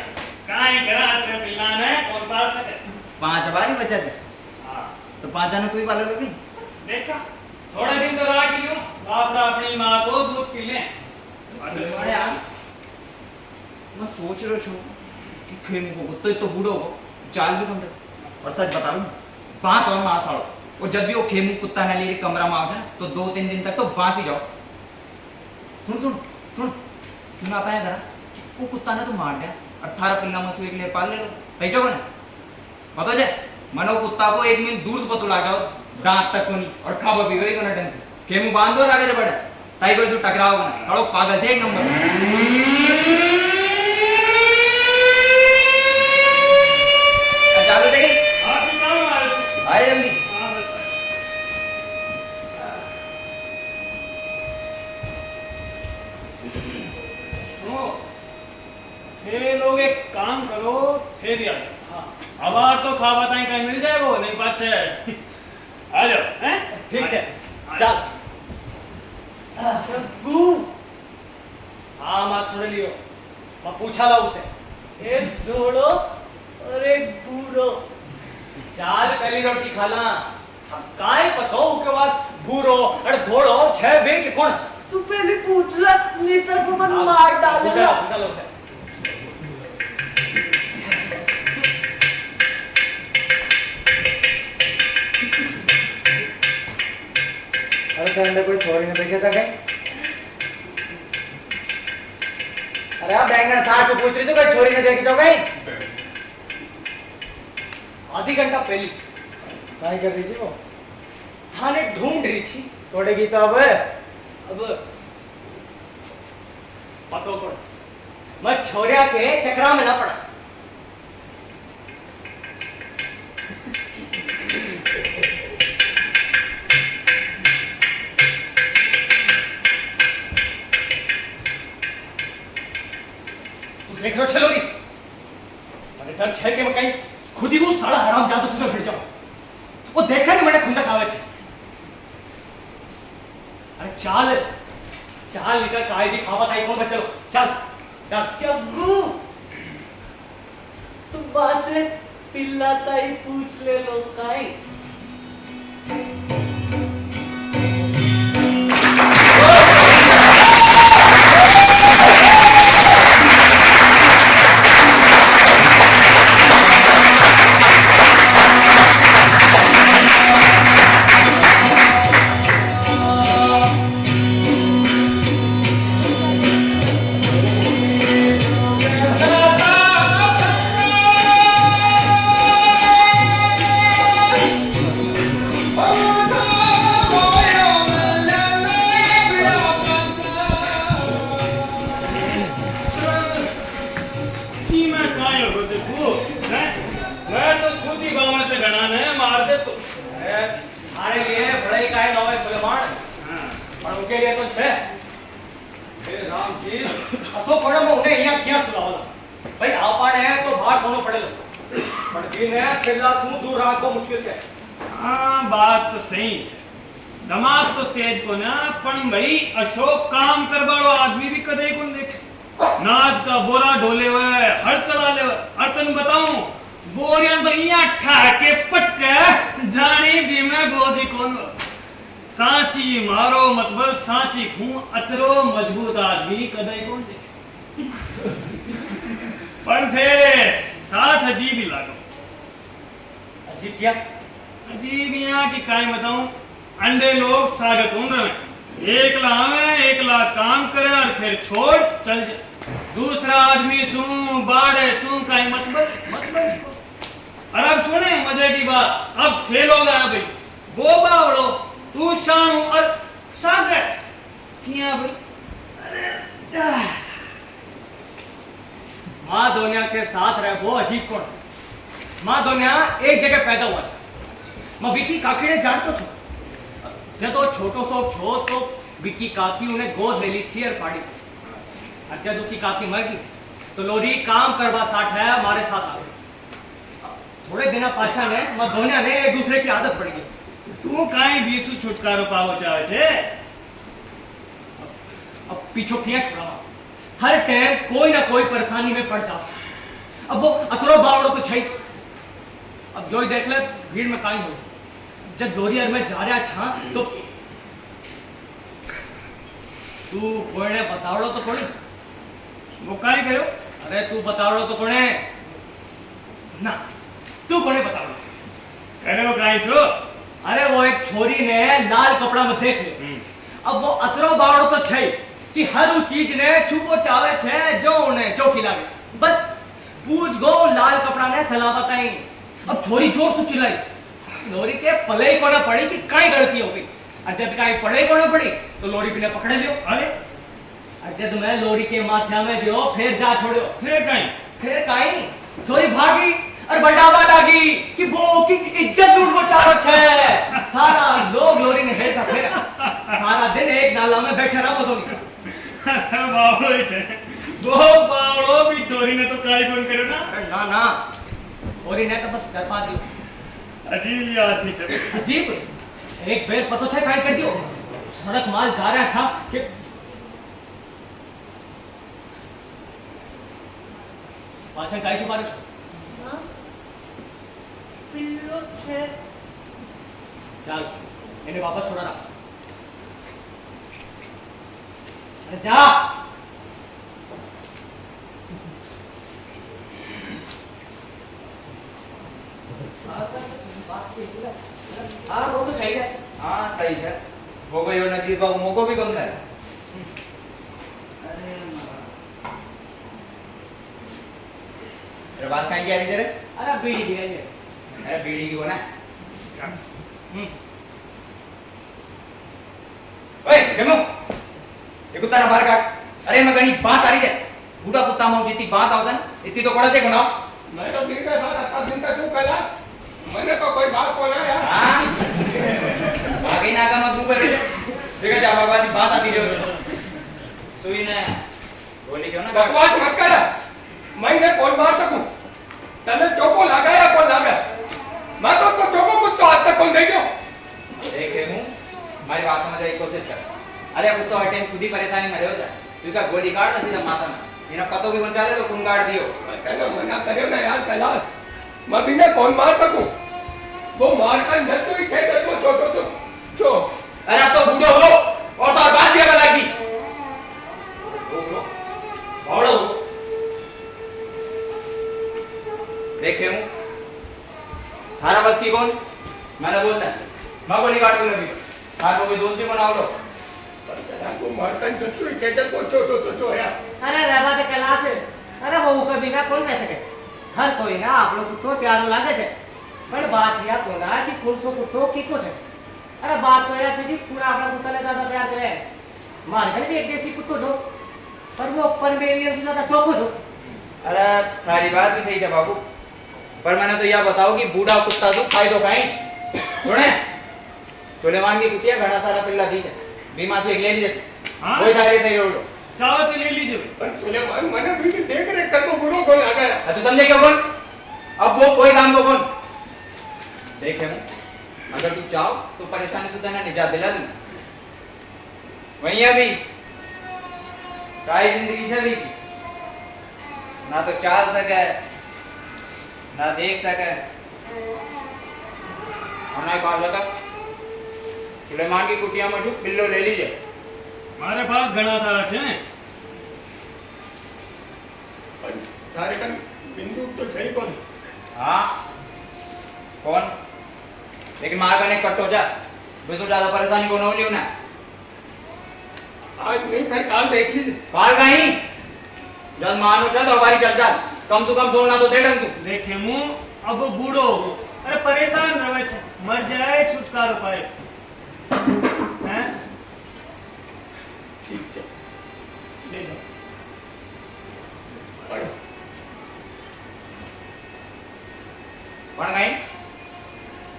काई करा तेरे पिल्ला ने कौन पास सके 5 बारी बचा थे हां तो 5 आने तू ही पाले लोगी देखा थोड़े दिन तो रहा की यूं आपड़ा अपनी मां को दूध पिले सुलेमान यार मैं सोच रहा हूँ कि खेम को तो बूढ़ो हो चाल भी कम और सच बताऊं 5 और मास आड़ो और जब भी वो खेमू कुत्ता है ले कमरा में आओगे तो 2-3 दिन तक तो बांस ही जाओ सुन सुन सुन क्यों ना पाया जरा वो कुत्ता ने तो मार दिया 18 पिल्ला मसू एक ले पाल ले लो सही जाओगे ना बता जाए मनो कुत्ता को 1 मील दूर से पतुला जाओ दांत तक को नहीं और खाबो पीबो ही को ना ढंग से खेमू बांधो आगे बढ़े ताई को जो टकराओगे ना सालो पागल है एक नंबर चालू देखी आप ही काम आ रहे आए जल्दी हां बस सुनो थे लोग एक काम करो थे भी आ जाओ हाँ अब आर तो खा बताएं कहीं मिल जाए वो नहीं बात है आ जाओ हैं ठीक है चल जग्गू हाँ मैं सुन लियो मैं पूछा ला उसे एक जोड़ो और एक बूढ़ो चाल पहली रोटी खाला अब काय पतो के पास बूरो अरे धोड़ो छह बे के कौन तू पहले पूछ ले नहीं तो को बन मार डालेगा उठा लो उसे बैठे अंदर कोई छोरी ने देखे सके? अरे आप बैंगन था जो पूछ रही थी कोई छोरी ने देखी जो गई? आधी घंटा पहले काय कर रही थी वो? थाने ढूंढ रही थी। तोड़ेगी तो अब पतो को मैं छोरिया के चक्रा में ना पड़ा। तू देख लो चलोगी मैंने डर छे के मैं कहीं खुद ही वो सारा हराम जादू से भिड़ जाऊं। वो देखा नहीं मैंने खुंदक आवे छे। अरे चाल चाल निकल काय भी खावा ताई कौन चलो चल चल जग्गू तुम बात से पिल्लाता ही पूछ ले लो काई। मैं तो खुद ही गाँव से गणा ने मार दे तो हमारे लिए बड़े का है नौवे सुलेमान और उनके लिए तो छे। हे राम जी तो कोड़ा में उन्हें यहाँ क्या सुलावला भाई आपा ने तो बाहर सोनो पड़ेलो पर दिन है खेला सु दूर रात को मुश्किल है। हाँ बात तो सही है दिमाग तो तेज को ना पण भाई अशोक काम करवाड़ो आदमी भी कदे को देखे नाच का बोरा ढोले हुए हर चला ले और तन बताऊं बोरियां तो यहाँ ठाके पटके जानी भी मैं बोझी कौन सांची मारो मतलब सांची खूं अतरो मजबूत आदमी कदे कौन देखे पण थे साथ अजीब ही लागो। अजीब क्या? अजीब यहाँ की काय बताऊं अंडे लोग स्वागत उम्र में एक ला हमें एक ला काम करे और फिर छोड़ चल जाए दूसरा आदमी सू बाड़े सू का मतलब और अब सुने मजे की बात अब फेल हो गया भाई वो बावड़ो तू शानू और सागर किया भाई माँ दुनिया के साथ रहे वो अजीब कौन? माँ दुनिया एक जगह पैदा हुआ था। मैं विकी काकी ने जानतो छो जब तो छोटो सो छो तो विकी काकी उन्हें गोद ले ली थी और पाड़ी थी और जब उसकी काकी मर गई तो लोरी काम करवा साथ है हमारे साथ आ गई। थोड़े दिन पाछा ने मैं दुनिया ने एक दूसरे की आदत पड़ गई। तू काई बीसु छुटकारो पावो चाहे थे अब पीछो किया छुड़ावा हर टाइम कोई ना कोई परेशानी में पड़ जाओ। अब वो अतरो बावड़ो तो छई अब जो ही देख ले भीड़ में काई हो जब दोरियर में जा रहा छा तो तू कोने बतावड़ो तो कोनी वो काई गयो अरे तू बतावड़ो तो कोने ना तू कोने बतावड़ो करे वो काई छो अरे वो एक छोरी ने लाल कपड़ा में देख ले अब वो अतरो बावड़ो तो छई कि हर वो चीज ने छुपो चावे छे जो उन्हें जो खिलावे बस पूछ गो लाल कपड़ा ने सलावत आई। अब छोरी जोर से चिल्लाई लोरी के पले को ना पड़ी कि काई गलती हो गई और जब काई पड़े को ना पड़ी तो लोरी भी ने पकड़े लियो। अरे और जब मैं लोरी के माथा में दियो फिर जा छोड़ो फिर काई छोरी भागी और बड़ावा लागी कि वो की इज्जत लूट को चारो छे। सारा लोग लोरी ने हेर का फेरा सारा दिन एक नाला में बैठे रहो तो बावड़ो छे वो बावड़ो भी चोरी ने तो काई कौन करे ना अरे ना ना छोरी ने तो बस करवा दियो। अजीब ही आदमी छे अजीब एक बेर पतो छे काई कर दियो सड़क माल जा रहा था कि पाछन काई छुपा रहे हाँ? पिल्लो छे चल इन्हें वापस छोड़ा रहा अरे जा हाँ वो तो सही है। हाँ सही है वो कोई हो नजीब बाबू मोको भी कम है अरे बात कहीं क्या रही रे अरे बीड़ी भी है ये। अरे बीड़ी की वो ना ओए खेमू ये कुत्ता ना बाहर काट अरे मैं गणी बांस आ रही है बूढ़ा कुत्ता मां जितनी बांस आवता ना इतनी तो कोड़ा से गुनाओ मैं तो बीड़ी के साथ आता दिन तक तू कैलाश मैंने तो कोई बात को ना यार हां आगे ना का मत मुंह पे देखा जा बाबा दी बात आती जो तू ही ना बोली क्यों ना बकवास मत कर मैं कौन मार सकूं तने चौको लगा या कौन लगा मैं तो चौको कुत्ता आज तक कौन दे गयो देख खेमू हमारी बात समझने की कोशिश कर अरे अब तो हटे खुद ही परेशानी में रहो जा तू का गोली काट ना सीधा माथा में इना पतो भी कौन चाले तो कौन काट दियो तेने मना करियो ना यार कैलाश मैं बिना कौन मार सकूं वो मार कर न तो ही छे को छोटो तो छो अरे तो बूढ़ो हो और तो बात भी अगर लगी भावड़ो देख खेमू थारा बस की कौन मैंने बोलता मैं गोली काट दूं लगी थारा कोई दोस्त भी बनाओ लो को मार कर न तो ही छे को छोटो तो छो यार अरे रहवा दे कैलाश अरे वो के बिना कौन रह सके हर कोई ना आप लोग कुत्तो प्यारो लागे छे पण बात या कोना कि कुलसो कुत्तो की को छे अरे बात तो या छे कि पूरा आपला कुत्ता ले ज्यादा प्यार करे मार घर भी एक देसी कुत्तो जो पर वो पनवेलियन से ज्यादा चौको जो अरे थारी बात भी सही है बाबू पर मैंने तो यह बताओ कि बूढ़ा कुत्ता तो खाई दो खाई सुने सुलेमान की कुतिया घड़ा सारा पिल्ला दी है बीमा से एक ले लीजिए हाँ? कोई थारे सही रोड चाहो तो ले लीजिए पर सुलेमान मैंने भी देख रे कर को बुरो को लगा तू समझे क्यों कौन अब वो कोई काम को कौन देखे मैं अगर तू चाहो तो परेशानी तो तेना निजात दिला दूं वहीं अभी काई जिंदगी छे भी ना तो चाल सके ना देख सके हमें कहा लगा सुलेमान की कुटिया में ढूक बिल्लो ले लीजिए मारे पास घना सारा छे थारे कन बिंदु तो छई कोन हाँ कौन लेकिन मार का ने कट हो जा बेसो ज्यादा परेशानी को न लियो ना आज नहीं फिर काल देख लीजिए काल नहीं जब मानो चल तो हमारी चल जा कम से कम सोना तो दे ढंग तू देखे मुंह अब वो बूढ़ो हो अरे परेशान रहे छे मर जाए छुटकारो पाए हैं ठीक है ले जाओ पढ़ो पण नहीं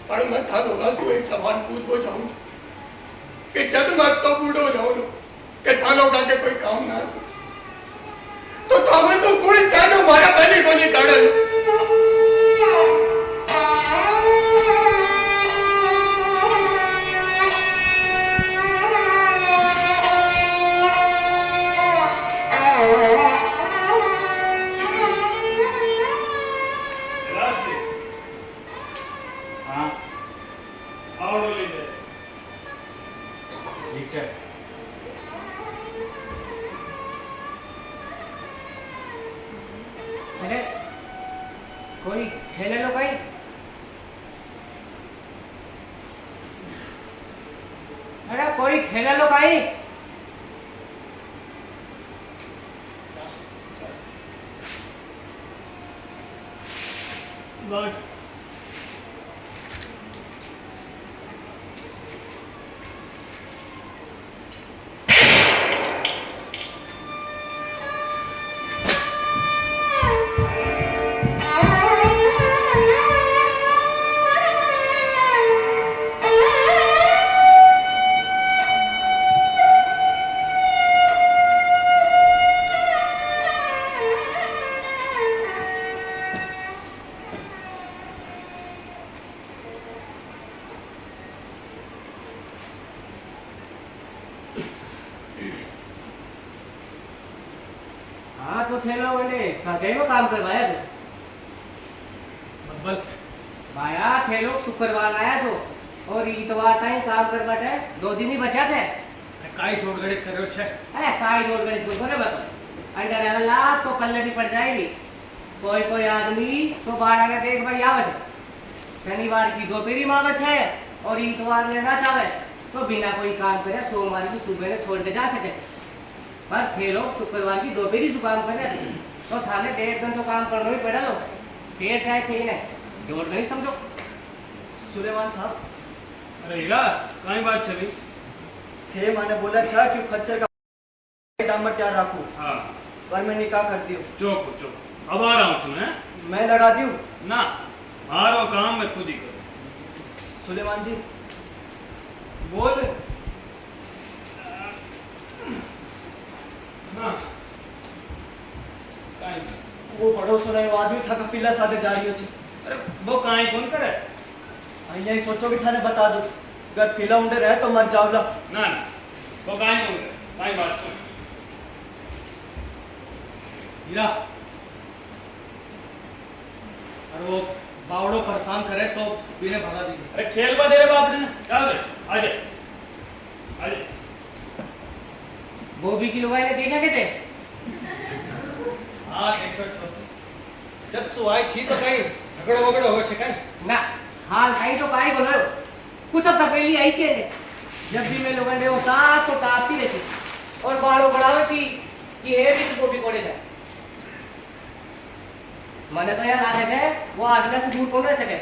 पर मैं था लोगा से एक सवाल पूछबो चाहूं कि जब मैं तो बूढ़ो जाऊं कि था लोगा के कोई काम ना सके तो थामे से कोई जानो मारा पहले गोली काढ़े हाँ आवड़ो ले ले ठीक है अरे कोई खेले लो कहीं अरे कोई खेले लो कहीं बट हाँ तो थेलो वाले सदैव काम करवाया जो बब्बल भाया थेलो शुक्रवार आया जो और इतवार ताई काम कर बैठे 2 दिन ही बचा थे काई जोड़ गड़ित कर्यो छे अरे काय जोड़ गई बोल ने बता अंडर रहला तो पल्लटी पड़ जाएगी कोई कोई आदमी तो 12 के 1 बजे आवे छे शनिवार की दोपहरी में आवे छे और इतवार में ना चावे तो बिना कोई काम करे सोमवार की सुबह ने छोड़ के जा सके, पर थे लोग शुक्रवार की दोपहरी से काम करे तो थाने 1.5 दिन तो काम करना ही पड़ा लो, देर चाहे थे ना जोड़ नहीं समझो। सुलेमान साहब अरे हीरा कहीं बात चली? थे मैंने बोला था कि खच्चर का डामर तैयार रखूं, हाँ पर मैं निकाह कर दियो। चुप अब आ रहा हूँ मैं। मैं लगा दियो ना मारो काम मैं खुद ही करूँ। सुलेमान जी बोल। हाँ काई वो पड़ोस में आदमी था कपिला साथे जा रही है। अरे वो काई कौन करे? यही सोचो कि थाने बता दो, अगर पीला उंडे रहे तो मर जाओला। ना वो काई कौन करे? काई बात कर हीरा। और वो बावड़ो परेशान करे तो बिने भगा दी। अरे खेल बा दे रे बाप ने। चल दे आजे आजे। बोबी की लुगाई ने देखा के थे हाँ एक जब सुहाई छी तो कहीं झगड़ो वगड़ो हो छे कहीं ना हाल कहीं तो काई बोलो कुछ अब पहली आई छे ने जब भी मैं लोगन ने होता तो तापती रहती और बाड़ो बढ़ावे थी कि हे भी तो बोबी कोड़े जाए। मने तो यार आगे थे वो आदमी से दूर कौन रह सके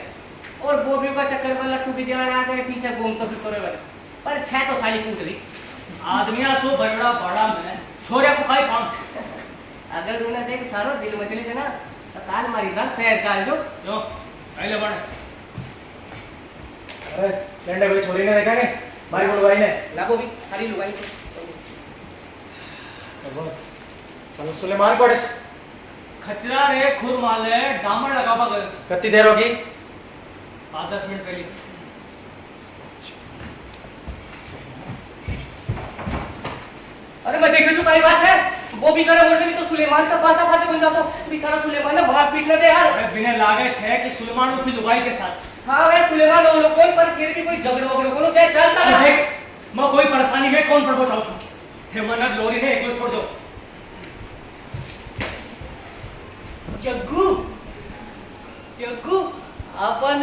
और बोबी का चक्कर में लट्टू की जगह आके पीछे घूमते फिरते रहे बचे, पर छह तो साली कूट ली। आदमिया सो बड़ा बड़ा में छोरे को काई काम। अगर तूने देख थारो दिल मचले थे ना तो काल मारी सा शहर चाल जो जो पहले बढ़। अरे लंडे कोई छोरी ने देखा के मारी बुलवाई ने ना बोबी खाली लुगाई सब सुलेमान पड़े खचरा रे खुर माले डामर लगावा गए कितनी देर होगी? 5-10 मिनट पहले। अरे मैं देख चुका बात है वो भी करे बोलते नहीं तो सुलेमान का पाछा पाछा बन जाता बिचारा सुलेमान ने बाहर पीटने दे यार। अरे बिना लागे थे कि सुलेमान की लुगाई के साथ। हाँ वे सुलेमान वो लोग कोई पर फिर भी कोई झगड़े वगड़े को क्या चलता अरे है। देख मैं कोई परेशानी में कौन पर पहुंचाऊं छु थे मनर लोरी ने एकलो छोड़ दो। जग्गू जग्गू अपन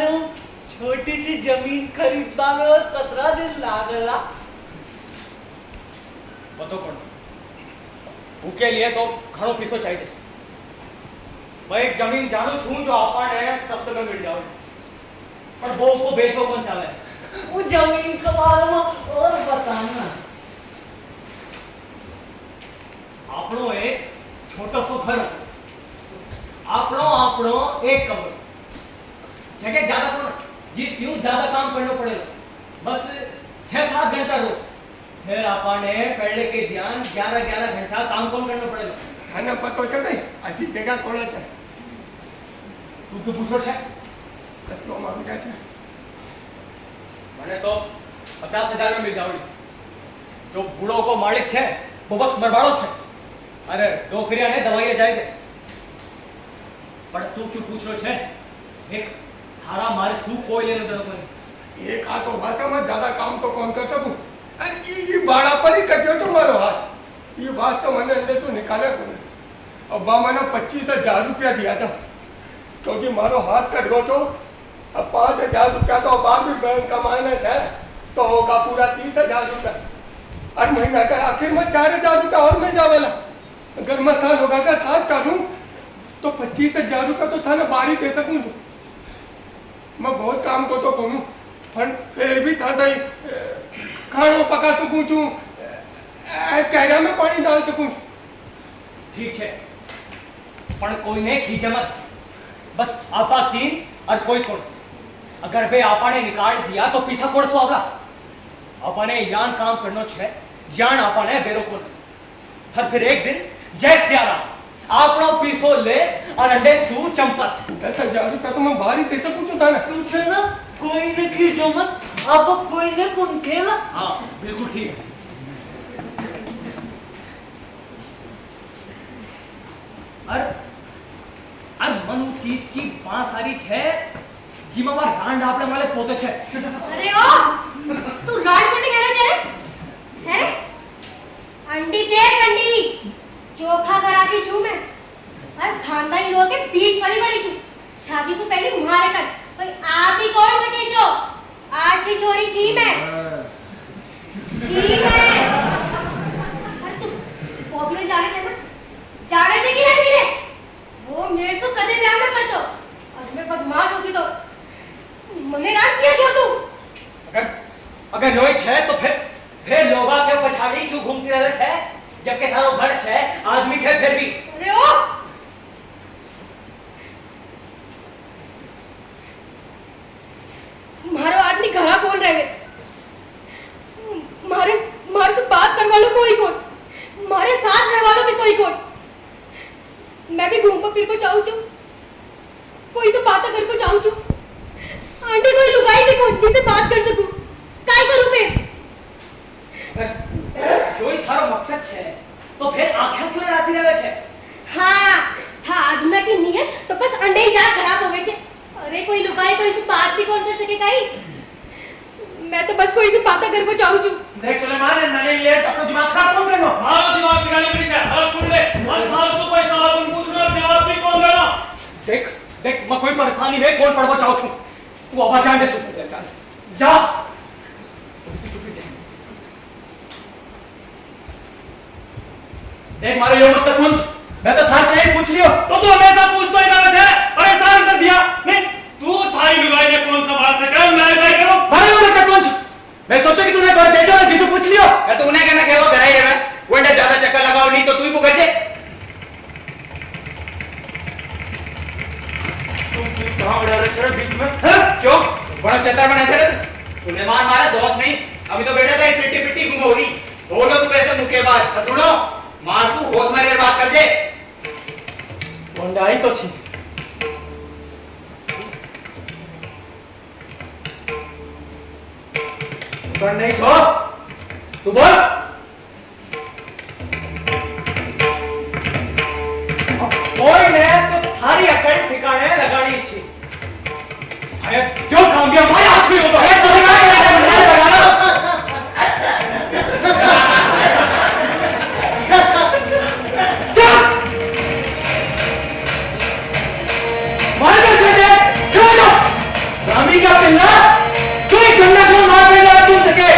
छोटी सी जमीन खरीदवा में और 15 दिन लागला। बतो कौन भूखे लिए तो घणो पीसो चाहिए। मैं एक जमीन जानू छू जो आपन है सस्ते में मिल जाओ, पर वो को बेचो कौन चाले? वो जमीन के बारे में और बताना। आपनो एक छोटो सो घर, आपनो एक कमरो, जगह ज्यादा तो ना जिस यूं ज्यादा काम करना पड़ेगा, बस 6-7 घंटा रो फिर आपने पहले के ध्यान 11-11 घंटा काम कौन करना पड़ेगा। थाने पतो चले ऐसी जगह कोड़ा है तू क्यों पूछो छे? कतरो मांग गया है मैंने तो 50,000 में मिल जाओगी। जो बूढ़ो को मालिक छे वो बस मरवाड़ो छे। अरे डोकरिया ने दवाइयां जाएंगे, पर तू क्यों पूछ रो छे? एक थारा मारे सू कोई लेने देनो कोनी। एक हाथ तो भाषा में ज्यादा काम तो कौन कर सकूं? अरे ये बाड़ा पर ही कटियो तो मारो हाथ। ये बात तो मैंने अंदर से निकाला को अब बा मैंने 25,000 रुपया दिया था क्योंकि मारो हाथ कट गयो तो अब 5,000 रुपया तो बाप भी बैंक कमाने है तो होगा पूरा 30,000 रुपया और महीना का आखिर में 4,000 रुपया और मिल जावेला। अगर मैं था लोगा का साथ चालू तो 25,000 रुपया तो था ना बारी दे सकूं जो मैं बहुत काम को तो करूं पर फिर भी था नहीं खाना पका सकूं छू कैरा में पानी डाल सकूं। ठीक है पर कोई ने खींचे मत, बस आपा 3 और कोई कोण। अगर वे आपा ने निकाल दिया तो पीछा कोण सो आगा। आपा ने यान काम करनो छे जान आपा ने बेरो कोण। हर फिर एक दिन जय सियाराम आपनो पीसो ले और अंडे सू चंपत। 10,000 रुपया तो मैं बाहर ही दे सकूं छू था ना। पूछे ना कोई ने खींचो मत, अब कोई ने कौन खेला। हाँ बिल्कुल ठीक है। और मन चीज की बात सारी छे जीमा मार रांड आपने माले पोते छे। अरे ओ तू राड कोने कहना चाहे है? अंडी दे अंडी चोखा कराती छू मैं और खानदानी लोग के बीच वाली बड़ी छू शादी से पहले मारे कर भाई आप ही कौन सके जो आज ही छोरी छी मैं अगर नोई छे तो फिर लोगा के पछाड़ी क्यों घूमती रहे छे जबकि थारो घर छे आदमी छे फिर भी अरे ओ मारो आदमी घरा कौन रहे मारे मारे से बात करने वालों कोई कोई मारे साथ रहने वालों भी कोई कोई मैं भी घूम को फिर को चाहूँ छू कोई से बात कर को चाहूँ छू आंटी कोई लुगाई भी कोई जिसे बात कर सकूं काय करूं मैं जो थारो मकसद छे तो फिर आंखें क्यों लड़ाती रहे छे हाँ हाँ आदमी की नीयत तो बस अंडे ही जा खराब हो गए छे अरे कोई लुगाई कोई से बात भी कौन कर सके काई मैं तो बस कोई से बात कर को चाहूं छू देख सुलेमान मैंने ये अपना दिमाग खराब कौन करेगा मारो दिमाग लगाने मेरी से हर सुन ले मन फालतू कोई सवाल तुम पूछना जवाब भी कौन देना देख देख मैं कोई परेशानी में कौन पड़वा चाहूं छू तू आवाज आने सुन जा देख मारे यो मतलब पूछ मैं तो थार से ही पूछ लियो तो तू हमेशा पूछता ही रहता है परेशान कर दिया नहीं तू थाई लुगाई ने कौन सा बात से कर मैं क्या करूं मारे यो मतलब पूछ मैं सोचा कि तूने कोई बेटा है जिसे पूछ लियो तो उन्हें कहना खेलो घर ही रहे वो ज्यादा चक्कर लगाओ नहीं तो तू ही पुकर जे कहां बड़ा रहा बीच में क्यों बड़ा चतर बने थे सुलेमान मारा दोस्त नहीं अभी तो बेटा तेरी सिट्टी पिट्टी घुमोरी बोलो तू वैसे मुक्केबाज सुनो मार तू होश में बात कर दे मुंडाई तो छी कर नहीं छो तू बोल कोई ने तो थारी अकड़ ठिकाने लगानी थी शायद क्यों काम दिया माया आखिरी होगा है तो लगाना रामी का पिल्ला कोई गन्ना को मार देगा तू सके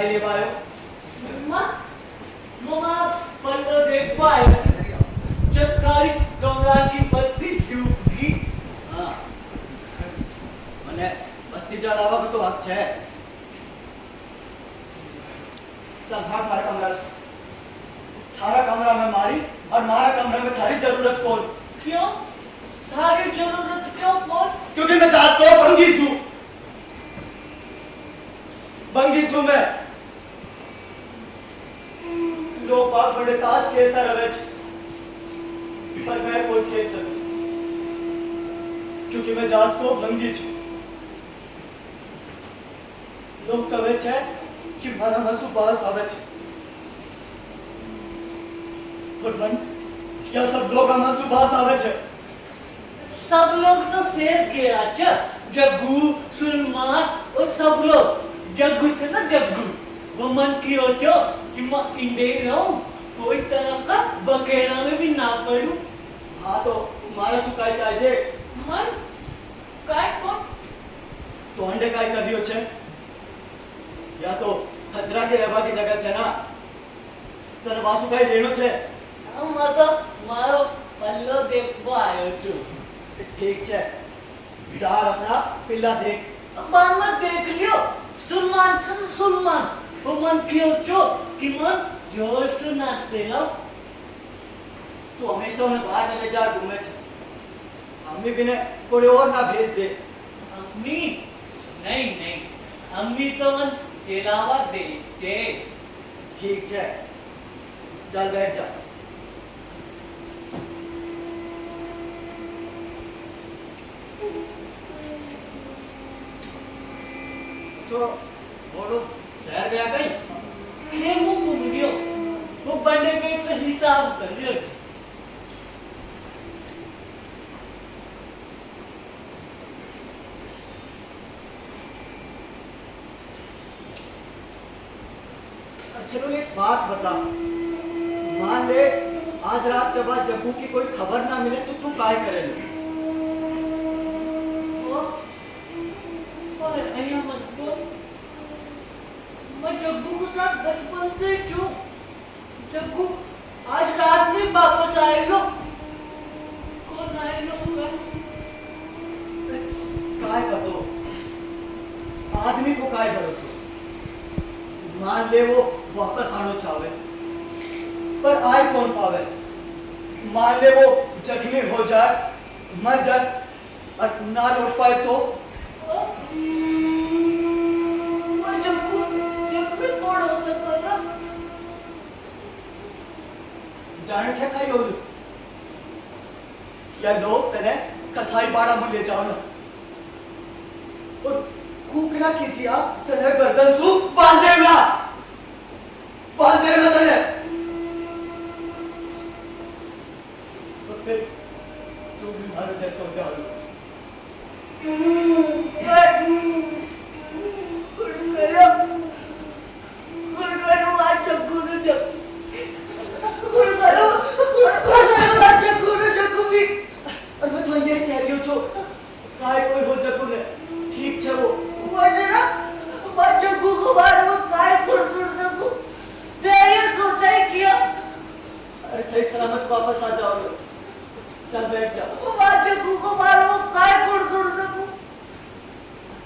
काई लेवा आयो? मम्मा पल्लो देख पाए चक्कारी कमरा की बत्ती डूब गई। हाँ मने बत्ती जलावा को तो हक छे। चल भाग मारे कमरा से। थारा कमरा में मारी और मारा कमरा में थारी जरूरत कौन? क्यों सारी जरूरत क्यों बोल? क्योंकि मैं जात को भंगी छू। भंगी छू मैं। लोग बाग बड़े ताश खेलता रहे छे, पर मैं कोई खेल सकूं क्योंकि मैं जात को भंगी छू। लोग कहे छे कि मारा हंसू पास आवे छे, पर मन क्या सब लोग हंसू पास आवे छे? सब लोग तो शेर के आचा जग्गू सुलमान और सब लोग जग्गू थे ना जग्गू वो मन की ओचो कि मैं इंडे रहूं कोई तरह का बकेरा में भी ना पड़ूं। हाँ तो मारा सुकाई चाहिए मन काय कौन तो अंडे काय कर रही हो छे? या तो कचरा के रहवा की जगह छे ना तने वासु काय लेनो छे? मैं तो मारो पल्लो देखवा आयो छू। ठीक छे जार अपना पिल्ला देख। बाद में देख लियो सुलमान सन सुलमान वो मन की ओचो कि मन जोर से नाचते लो। तू हमेशा उन्हें बाहर ले जा घूमे छे। अम्मी भी ने कोई और ना भेज दे। अम्मी नहीं नहीं अम्मी तो मन सेलावा दे छे। ठीक छे चल बैठ जा। तो बोलो शहर गया कहीं? खेमू घूम लियो वो बंदे पे हिसाब कर लियो। चलो एक बात बता, मान ले आज रात के बाद जग्गू की कोई खबर ना मिले तो तू काय करेगा? मैं जग्गू के साथ बचपन से छू। जग्गू आज रात में वापस आए लो कौन आए लो काय करो आदमी को काय भरोसा? मान ले वो वापस आना चाहे पर आए कौन पावे? मान ले वो जख्मी हो जाए मर जाए और ना लौट पाए तो? जाने छे कई हो या लोग तेरे कसाई बाड़ा में ले जाओ ना और कुकरा कीजिए तेरे गर्दन सु बांध देना तेरे और फिर तू भी मारो जैसा हो जाओ। और मैं तो ये कह रही हूँ जो काय कोई हो जग्गू ने ठीक छे वो वजना मैं जग्गू को बारे में काय कर सकूं तेरे सोचा ही किया। अरे सही सलामत वापस आ जाओ चल बैठ जा। मैं जग्गू को बारे में काय कर सकूं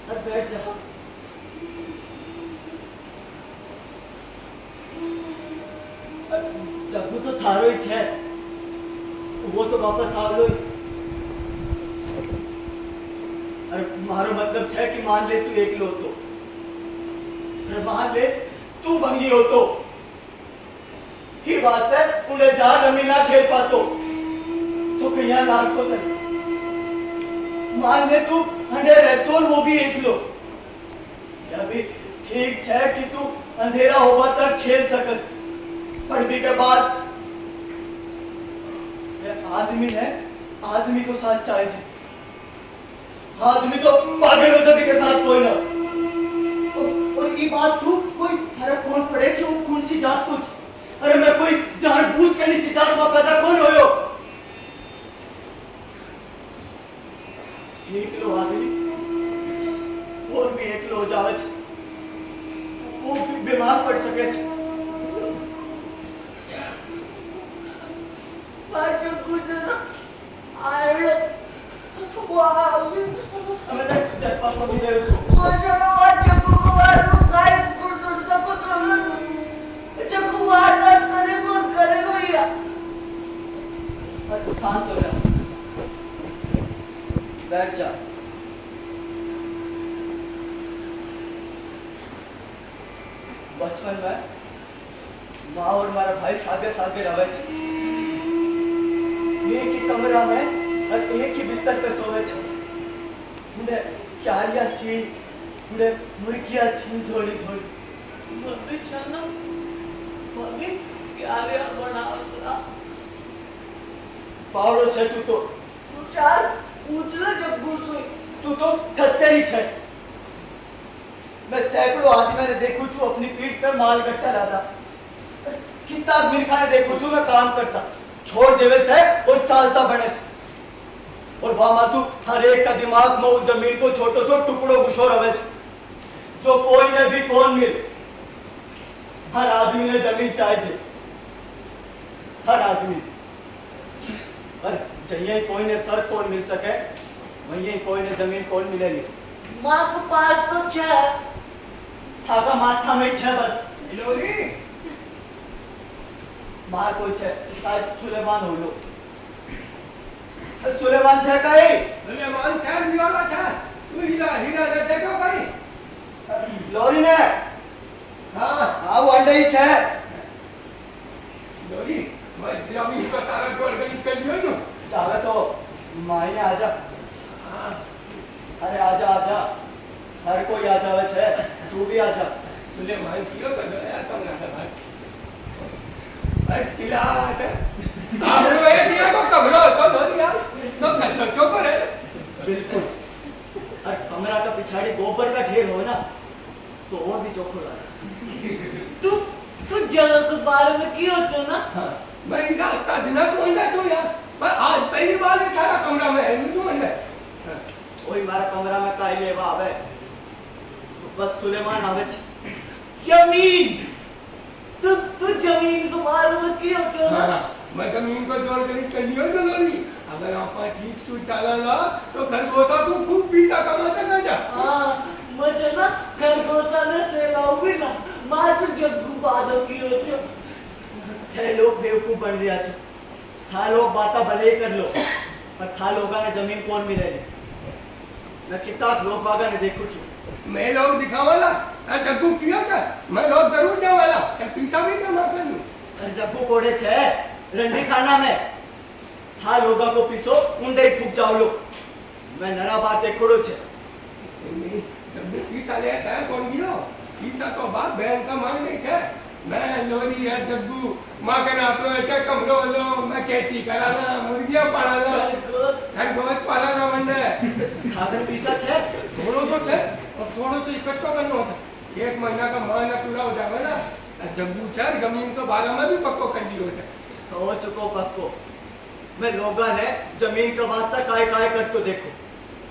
चल बैठ जा। जग्गू तो थारो ही छे वो तो वापस आ लो। अरे मारो मतलब छे कि मान ले तू एकलो तो अरे मान ले तू भंगी हो तो ही वास्ते उन्हें जा रमी ना खेल पातो तो कहीं लाल को तक मान ले तू अंधे रहतो और वो भी एकलो या भी ठीक छे कि तू अंधेरा होगा तक खेल सकत पढ़वी के बाद आदमी है आदमी को साथ चाहिए। आदमी तो पागल हो जबी के साथ कोई ना और ये बात सु कोई फर्क कौन पड़े कि वो कौन सी जात कुछ? अरे मैं कोई जानबूझ के नीचे जात में पैदा कौन होयो? एक लो आदमी और भी एक लो जावज वो भी बीमार पड़ सके छे। पाछो कुछ ना आयड़ो मैंने जप्पा को भी दे तो शांत हो जा, बैठ जा। बचपन में माँ और हमारा भाई सागे सागे रहे छे, एक ही कमरा में और एक ही बिस्तर पे सोवे छे। उन्हें क्यारिया थी, उन्हें मुर्गिया थी थोड़ी थोड़ी। मम्मी चलो, मम्मी क्यारिया बना पावड़ो छे तू तो, तू चाल पूछला जब गुस्से तू तो कच्चरी छे। मैं सैकड़ों आदमी ने देखू छू अपनी पीठ पर माल गट्टा रहता, कितना मीरखा ने देखू छू मैं काम करता, छोड़ देवे से और चालता बने से। और वहां मासू हर एक का दिमाग में उस जमीन को छोटो सो टुकड़ो घुसो रवे से, जो कोई ने भी कौन मिल। हर आदमी ने जमीन चाहिए, हर आदमी। और चाहिए कोई ने सर कौन मिल सके, वही कोई ने जमीन कौन मिलेगी। माँ के पास तो छे, थाका माथा में छे बस। लोरी बाहर कोई छे, शायद सुलेमान हो लो। सुलेमान छे कहीं? सुलेमान शायद दीवाला था। तू हीरा हीरा ने देखो भाई। लोरी ने? हाँ वो अंडे ही छे। लोरी मैं जमीन का सारा गोल गली कर लियो नो। चाहे तो मायने आजा। हाँ अरे आजा आजा, हर कोई आ जावे छे, तू भी आजा। सुलेमान कियो कर दो यार तुम ना भाई। बस किला है। आप लोग ये दिया को कमरा तो दो यार। तो कर दो चोकर है। बिल्कुल। और कमरा का पिछाड़ी गोबर का ढेर हो ना, तो और भी चोखो लगा। तू जगह के बारे में क्यों तो ना? हाँ मैं रात का दिन तो अंडा तो यार। पर आज पहली बार ये सारा कमरा में है तू अंडा। वही मारा कमरा में काई लेवा आवे, बस सुलेमान आवे छे। जमीन तू जमीन के बारे में क्यों तो ना? मैं जमीन को जोड़ कर लियो तो लोरी। अगर आप ठीक से चला ना तो घर गोसा तू खूब पीता कमाता ना जा। हाँ मुझे ना खरगोशा ने सेलाऊ भी ना, माँ तू जग्गू बादो की होते। थे लोग बेवकूफ बन रहा छे। था लोग बाता भले ही कर लो, पर था लोगा ने जमीन कौन मिलेगी। मैं कितना लोग बागा ने देखू छू। मैं लोग दिखावाला जग्गू किया था, मैं लोग जरूर जावाला पीछा भी जमा कर लूं। जग्गू कोड़े छे रंडी खाना में, था लोगा को पीसो उंडे ही फूक जाओ लो। मैं नरा बात देखोड़ो छे। जब भी पीछा ले था कौन गिरो पीछा तो बाप बहन का मान नहीं था। मैं लोरी है जग्गू माँ के नाप लो एक कमरो लो, मैं खेती कराना मुर्गियां पालाना खरगोश पालाना मंडे। खाकर पीसा छे थोड़ो तो छे और थोड़ो से इकट्ठो करना होता। एक महीना का महीना पूरा हो जावे ना जग्गू छे जमीन के बारे में भी पक्को कर दियो छे। हो चुको पक्को। मैं लोगा ने जमीन का वास्ता काय काय कर तो देखो,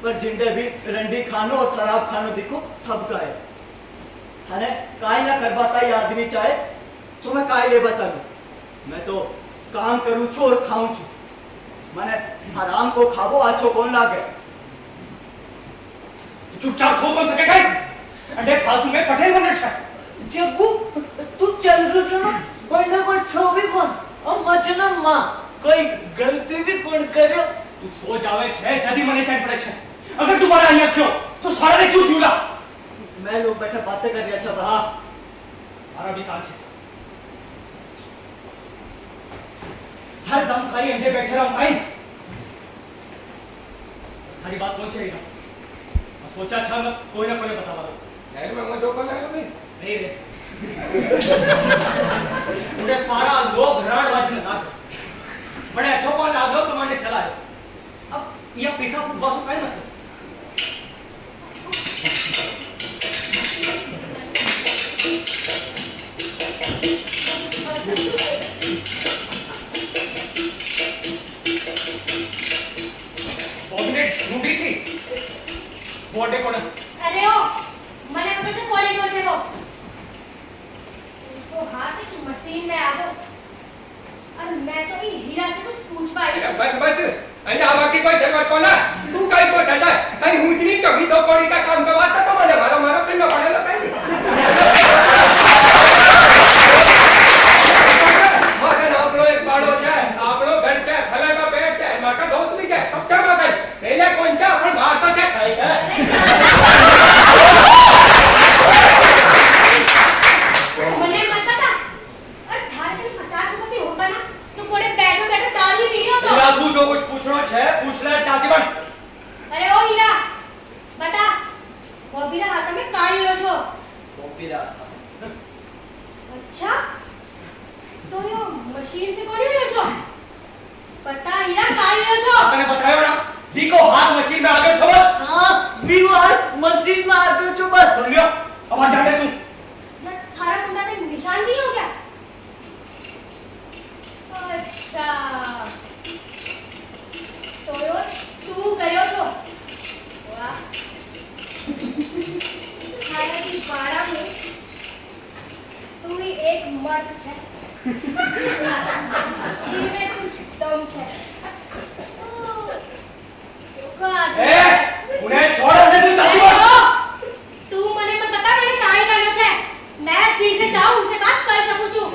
पर जिंदे भी रंडी खानो और शराब खानो देखो सब का है। अरे काय ना कर पाता ये आदमी चाहे तो मैं काय ले बचा लूं। मैं तो काम करूं छो और खाऊं छो। मैंने हराम को खाबो आछो कौन लागे। चुपचाप सो कौन सके गए? अंडे फालतू में पटेल बन रहा है। जग्गू तू चल गयो छो ना, बंदा कोई छो भी कौन और मचे ना माँ कोई गलती भी कौन करो। तू सो जावे छे जदी मने चाय पड़े छे। अगर दोबारा यहाँ क्यों तो सारा ने चूत दियोला। मैं लोग बैठे बातें कर रहा था। हाँ हमारा भी काम छे। हर दम खाली अंडे बैठे रहा भाई। हरी बात कौन छेड़ी ना? सोचा अच्छा मैं कोई ना कोई बतावा दो। शहर में मैं धोखा नहीं भाई नहीं रे पूरे सारा लोग राड बाजी लगा दे। बड़े अच्छो कौन आ दो कमांडे चला है। अब ये पैसा बस का ही मतलब। ढूंढी थी बोर्डे कोण अरे ओ મને ખબર છે કોડે ગયો છે વો सीन में आ जाओ। और मैं तो भी हीरा से कुछ पूछ पाई। बस अंडे आवाकी कोई जरूरत को ना तू कहीं को जाए कहीं ऊंचनी कभी तो कोड़ी का काम करवाता तो मैंने मारा करना पड़ेगा कहीं माता आप लोग एक बाड़ो जाए आप लोग घर जाए फले का पेट जाए माँ का दोस्त भी जाए सब क्या बात है पहले कौन सा अपन बाहर तो जाए खाई है मने मत पता और धार के 50 रुपए भी होता ना तो कोड़े बैठो बैठो दाल ही पी लियो तो हीरा तू जो कुछ पूछनो छे पूछ ले चाहती बन। अरे ओ हीरा बता वो भी हाथ में कान लियो छो। कॉपी रहा था अच्छा तो यो मशीन से कोनी लियो छो पता हीरा कान लियो छो। आपने बताया ना देखो हाथ मशीन में आगे छो बस। हाँ विवाह मशीन में आगे छो बस। सुन लियो अब आ जाने तू। ना थारा कुंडा पे निशान भी हो क्या? अच्छा तो यो तू करियो छो वाह थारा की बाड़ा में तू ही एक मर्द छे जीवे कुछ दम छे ए उन्हें छोड़ दे तू चाहती बन। तू मने में बता मैंने काई करना छे मैं चीज चाहूं उसे बात कर सकूं छु।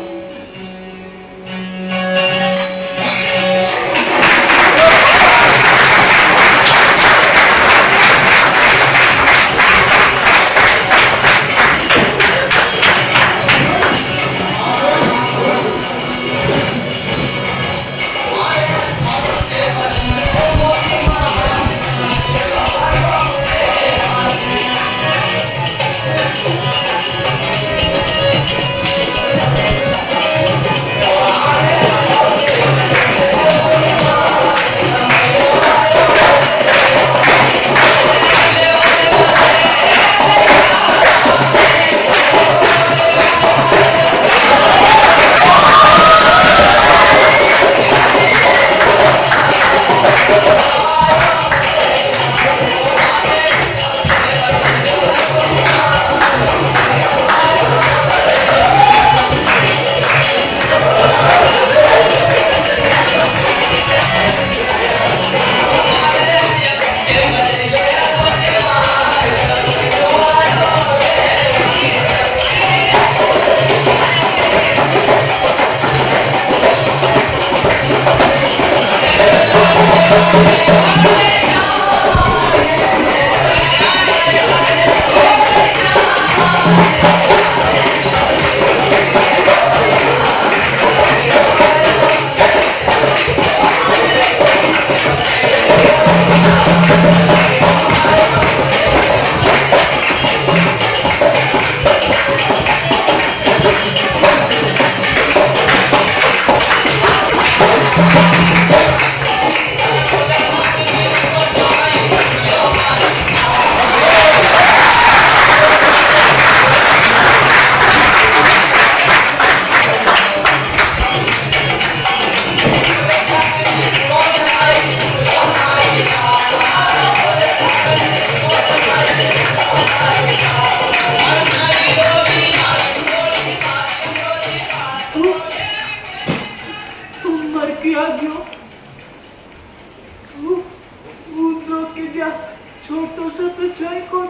छोटो सा तो चाय को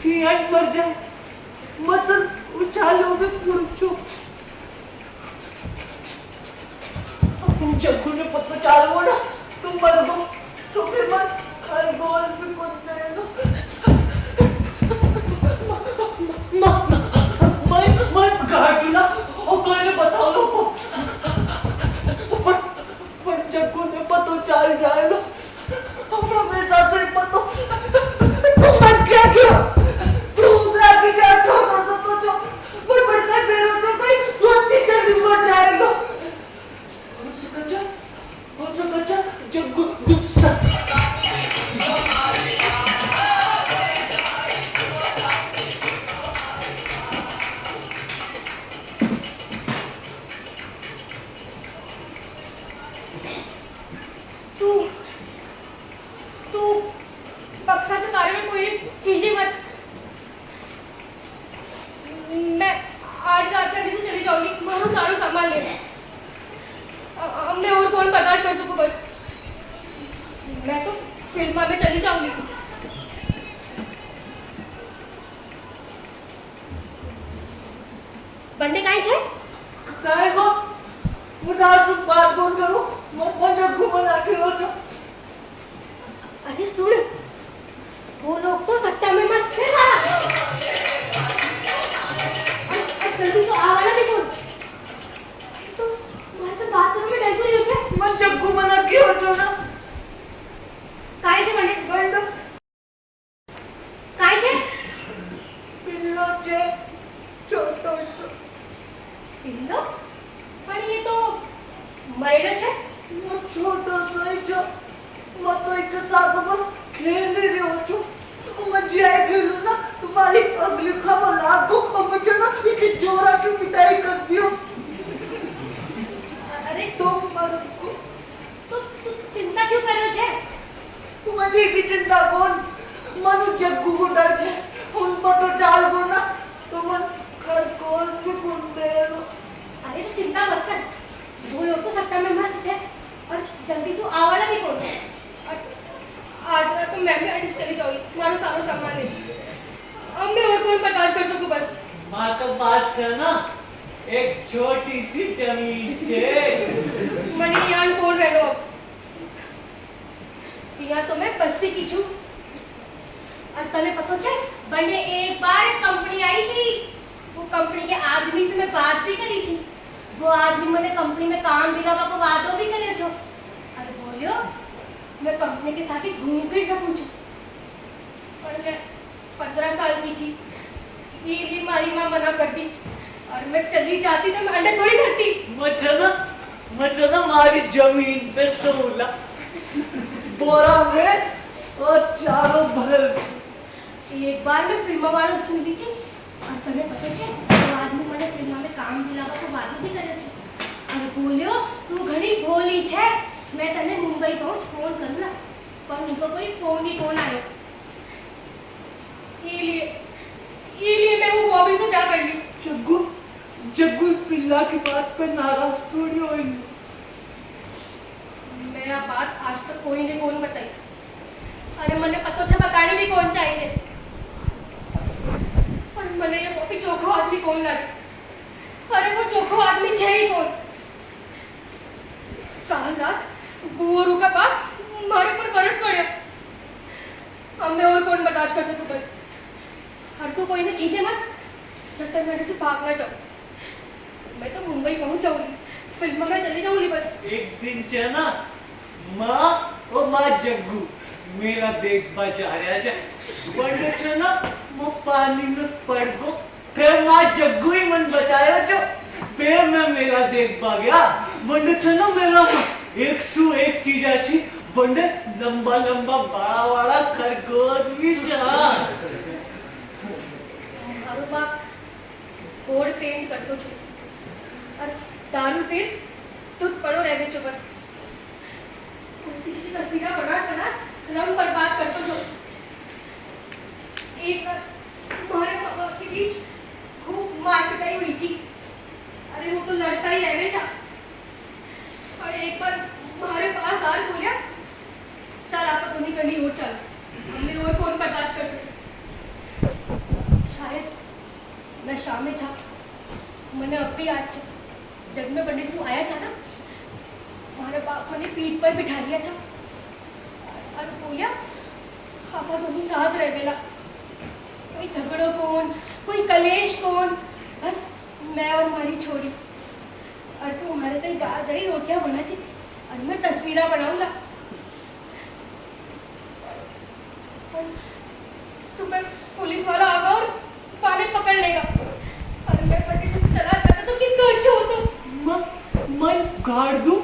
कि आज मर जाए मतलब उछालो में पुरुषो तुम जब ने पत्र चालू हो ना तुम मर गो तो फिर मत खरगोश भी कुछ देगा मैं घाटी ना और कोई ने बताओ लोगों पर जग्गू ने पतो चाल जाए लो हमेशा से पतो तुम मत क्या किया तू उधर चली जाऊंगी, मारो सारो सामान ले मैं और कौन बर्दाश्त कर सकूं, बस मैं तो फिल्म में चली जाऊंगी। बंडे काहे छे? काहे को उदास बात कौन करो, मुझे घुमना के हो तो। अरे सुन, वो लोग तो सट्टा में मस्त थे सारा। और जल्दी से आवाना भी कौन? तो तुम्हारे से बात करो, मैं डर क्यों रही हूँ छे? मुझे घुमना के हो तो ना। काहे छे बंडे? बंडो काहे छे? पिल्लो छे, छोटो सो। पिल्लो? पण ये तो मरेडो छे। वो छोटो सो ही छो, वो तो एक साथ बस खेल रही हो छो। मैं जाए खेलूं ना, तुम्हारी अगली खबर लागो और मुझे ना एक जोरा की पिटाई कर दियो। अरे तुम मर को तो तू चिंता क्यों कर रहे हो छे? तुम्हारी की चिंता कौन? मनु जग्गू को डर छे, उन पर तो चाल दो ना, तो मन खरगोश भी कुंदे लो। अरे तू चिंता मत कर, वो लोग तो सट्टा में मस्त छे और जल्दी से आवाना भी कौन है। और आज रात तो मैं भी अड्डे से चली जाऊंगी, मारो सारो सामान ले। अब मैं और कौन बर्दाश्त कर सकूं, बस माँ का पास है ना एक छोटी सी जमीन के। मनी यान कौन रह लो अब? यहाँ तो मैं बस्ती की छू। और तने पता छे, बने एक बार कंपनी आई थी, वो कंपनी के आदमी से मैं बात भी करी थी। वो आदमी मैंने कंपनी में काम दिलावा को वादो भी करे छो। अरे बोलियो मैं कंपनी के साथ ही घूम फिर सकूं छू। पर मैं 15 साल की थी, ये मारी माँ मना कर दी और मैं चली जाती तो मैं अंडे थोड़ी सकती। मुझे ना मारी जमीन पे सोला बोरा में और चारों भर। एक बार मैं फिल्म वालों से मिली थी और तने पता छे, वो आदमी मैंने फिल्म में काम दिलावा को वादो भी करे छे। अरे बोलियो तू घणी भोली छे, मैं तने मुंबई पहुंच फोन करूंगा, पर उनको कोई फोन ही कौन आयो। ये मैं वो बॉबी से क्या कर ली। जग्गू पिल्ला की बात पे नाराज थोड़ी होई। मेरा बात आज तक कोई ने कौन बताई। अरे मने पतो छे बतानी भी कौन चाहिए, पर मने ये बॉबी चोखो आदमी कौन लगे। अरे वो चोखो आदमी छे ही कौन। काल रात बुआरू का बाप मारे पर बरस पड़े। अब मैं और कौन बर्दाश्त कर सकूं, बस हर को कोई ने खींचे मत, जब तक मेरे से भाग ना जाऊं। मैं तो मुंबई पहुंच जाऊंगी, फिल्म में चली जाऊंगी बस। एक दिन छे ना माँ और माँ जग्गू मेरा देखबा जा रहा है, बंडे छे ना वो पानी में पड़ गो, फिर माँ जग्गू ही मन बचाया जो, फिर मैं मेरा देखबा गया। बंडे छे ना मेरा 101 चीज अच्छी, बंडे लंबा लंबा बड़ा बड़ा खरगोश भी जान। मारो बाप कोड पेंट करतो छो और दारू पीर दूध पड़ो रह गए छो, बस पिछली तस्वीर बना रंग बर्बाद करतो छो। एक तुम्हारे माँ बाप के बीच खूब मार पिटाई हुई थी। अरे वो तो लड़ता ही रह गया था, और एक बार हमारे पास आर बोलिया चल आप तो नहीं करनी और चल, हमने और कौन बर्दाश्त कर सकते। शायद नशा में था, मैंने अब भी आज जब मैं बंडे से आया था ना, हमारे बाप मैंने पीठ पर बिठा लिया था और बोलिया आप दोनों साथ रह बेला, कोई झगड़ो कौन कोई कलेश कौन, बस मैं और हमारी छोरी। और तू हमारे तक गाँव जाई रोटियां बना ची और मैं तस्वीरें बनाऊंगा। सुबह पुलिस वाला आगा और पानी पकड़ लेगा और मैं पट्टी से चला जाता तो कितना अच्छा होता। मैं गाड़ दूं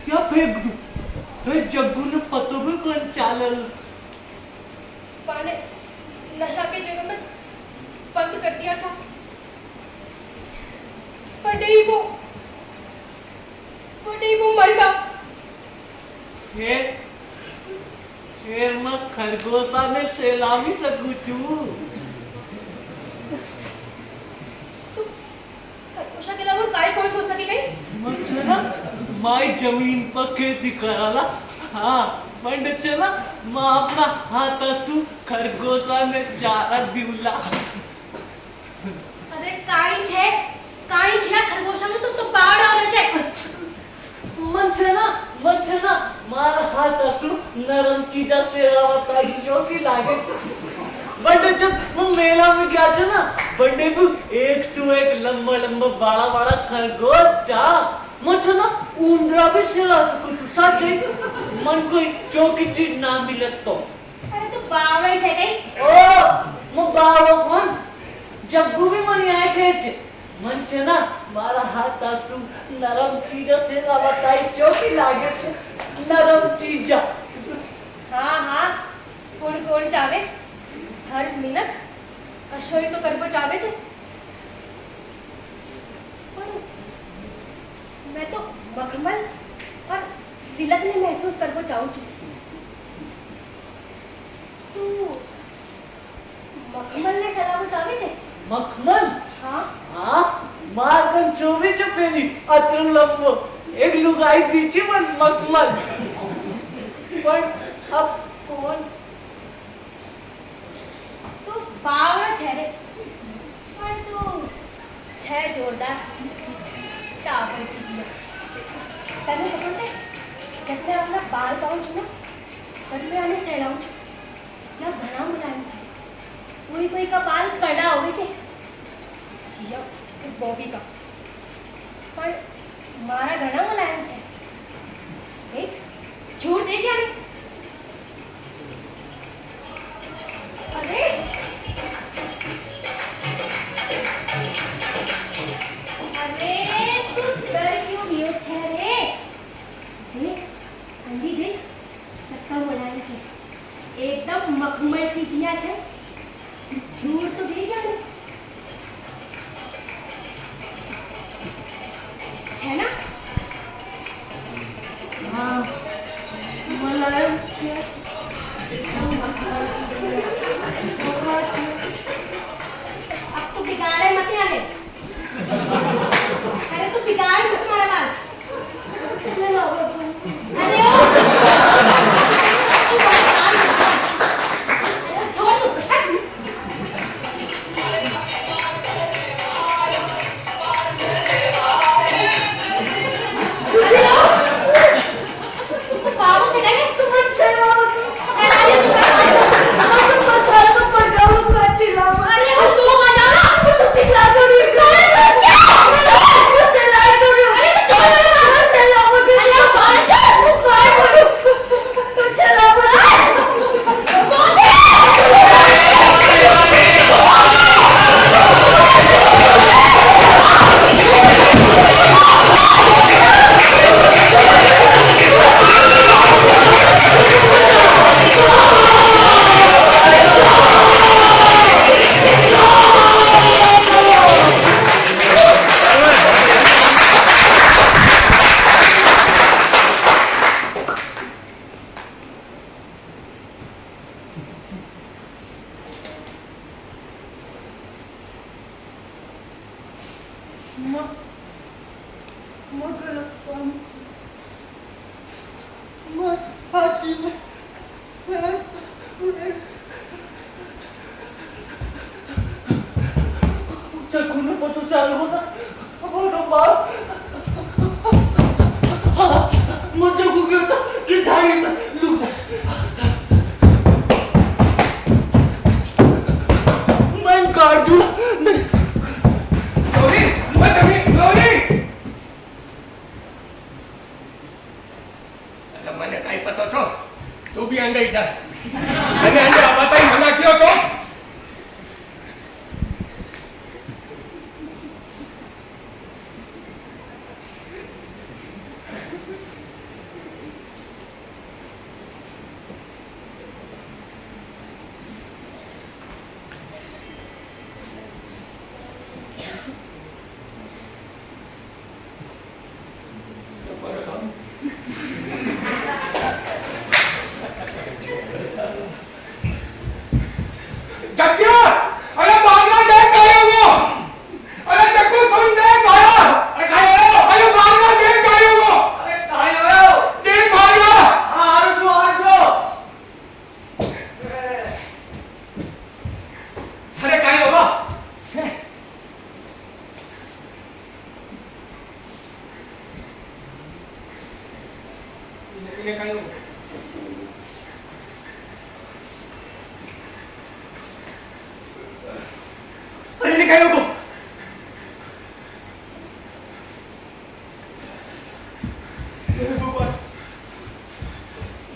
या फेंक दूं, फिर जग्गू ने पतो भी कौन चालल। पाने नशा के जगह में बंद कर दिया था, पर नहीं वो मर गया। फिर मैं खरगोशा ने सलामी सकूं छू। उषा के अलावा काय कोण सोड सके काही म्हणजे ना माई जमीन पर खेती करायला हा पण चला मग आपला हात असू खरगोशाने चारा दिवला अरे काई छे खरगोशाનું તો પાડ આવે છે म्हणजे ना मारा हात असू नरम चीजा सेवावता ही जोकी लागे बड़े जब वो मेला में गया था ना बड़े को एक सु एक लंबा लंबा बड़ा बड़ा खरगोश था मुझे ना उंदरा भी सेला सकूं सच है मन कोई चौकी चीज ना मिले तो અરે તું બાવળો છે કઈ ओ मो बावो कौन जग्गू भी मनी आए खेच मन छे ना मारा हाथ आसू नरम चीजा तेरा बताई चौकी लागे छे नरम चीजा હા કોણ કોણ ચાવે હર મિનક અશોય તો કરવો ચાવે છે पर मैं तो मखमल और सिलक ने महसूस करको चाहूं छू तू मखमल ने सलामो चावे छे मखमल हाँ हाँ मारकन चोवी चपेली अतुल लंबो एक लुगाई दीची मन मखमल पण अब कौन तू बावळो छे रे पण तू छे जोरदार टावर की जिया तने पतो छे जब मैं अपना बाल पाऊं छू ना तब मैं आने सहलाऊं छू या घणा मुलायम छे कोई का बाल कड़ा होवे छे जिया के बॉबी का पर मारा घणा मुलायम छे देख झूठ देख यानी अरे अरे तू डर क्यों गयो छे रे देख अंधी देख लक्का बोलायो छे एकदम मखमल की जिया छे झूठ तो देख यानी है ना हाँ मुलायम छे अब तू बिगाड़े मत आने अरे तू बिगाड़ मत मारा बाल अरे ओ छोड़ तू अरे ओ तू पागल से गए तू मन से सड़ाले तू तो मसाला तो पड़ जाओ तो अच्छी लाम अरे वो तू बजा ना तू चिल्ला तो नहीं अरे क्या तू चिल्ला तो नहीं अरे तू छोड़ मेरे बाल चिल्ला वो अरे वो बाल छोड़ तू काय करू तू चिल्ला वो मगर मस हाजी में चक्कू में पतो चालू होता वो तो बात हाँ मुझे को क्या था कि धारी में लूटा मैं काट दूँ नहीं गौरी मत अभी गौरी अरे મને કાઈ પતો છો તું બી અંડાઈ જા અને અંડે આ બતાઈ મના કયો તો ने कहीं अरे ने कहीं को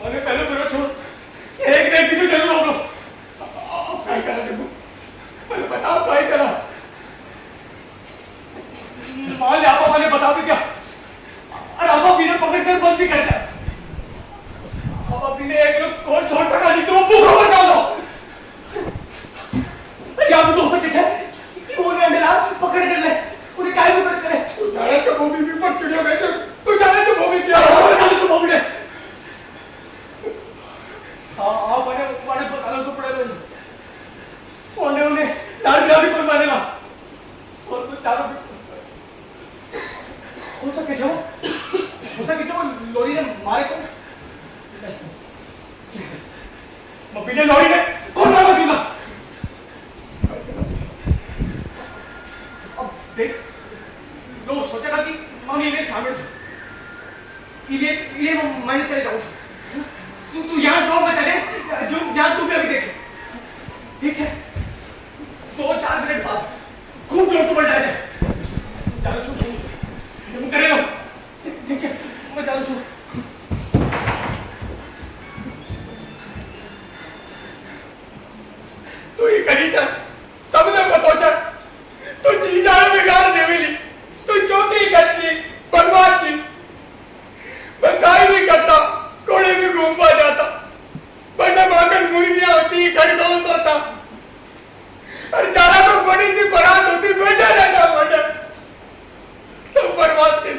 मैंने पहले करो छोड़ एक ने किसी जरूर हो लो क्या करा जब मैंने बताओ क्या करा मान लिया आपको मैंने बता भी क्या अरे आप बिना पकड़ कर बंद भी करता है अब अपने एक लोग कौन छोड़ सका नहीं तो वो भूखा बचा दो अरे आप तो हो सके थे वो ने मिला पकड़ कर ले उन्हें काय भी कर करे तू जाने तो वो भी पर चिड़िया बैठे तू जाने तो वो भी क्या जाने तो वो भी ने हाँ बने बसालों तो पड़े रहे उन्हें लाल भी कोई मानेगा और कुछ चारों हो सके जो लोरी ने मारे को बिना लोरी ने कौन मारा दूंगा अब देख लोग सोचेगा कि मैं इन्हें शामिल हूँ ये मैंने चले जाऊँ तू यहाँ जॉब में चले जो जहाँ तू भी अभी देखे ठीक है 2-4 मिनट बाद खूब लोग को बढ़ जाए चलो छू तुम करे लो ठीक है मैं चलो छू तू ही करी चल सबने बतो चल तू जी जाने बिगाड़ देवेली तू छोटी कच्ची बनवाची मैं काय भी करता कोड़े भी घूमवा जाता बड़ा मांगन मुर्गियां होती खरगोश होता और चारा को बड़ी सी बारात होती बैठा रहता बड़ा सब बर्बाद कर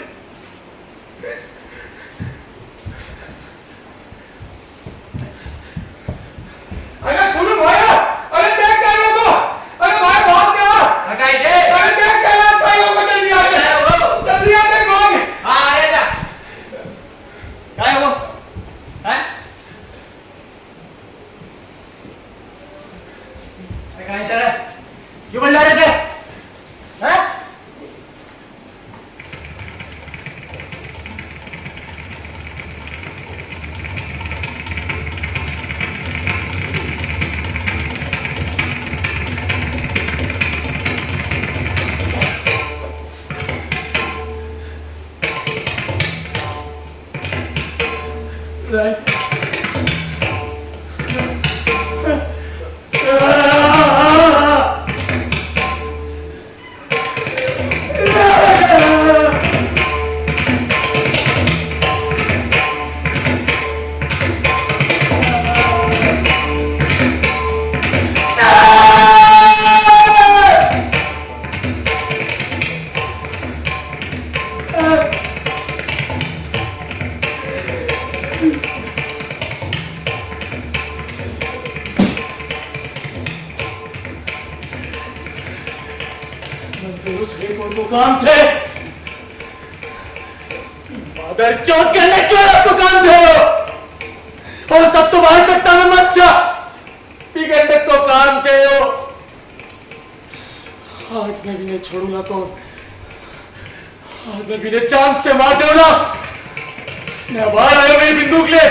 अरे सुनो भाया अरे देख क्या होगा अरे भाई भाग गया हटाई दे अरे देख क्या भाई को जल्दी आ जल्दी आ देख भाग हां आ जा काय हो हैं अरे कहीं चले क्यों बन जा रहे थे हैं काम थे मगर चौथ करने क्यों आपको काम थे और सब तो बाहर सत्ता में मत जा बिगड़ने को काम चाहिए आज मैं भी नहीं छोड़ूंगा कौन आज मैं भी चांद से मार दूंगा मैं बाहर आया मेरी बंदूक ले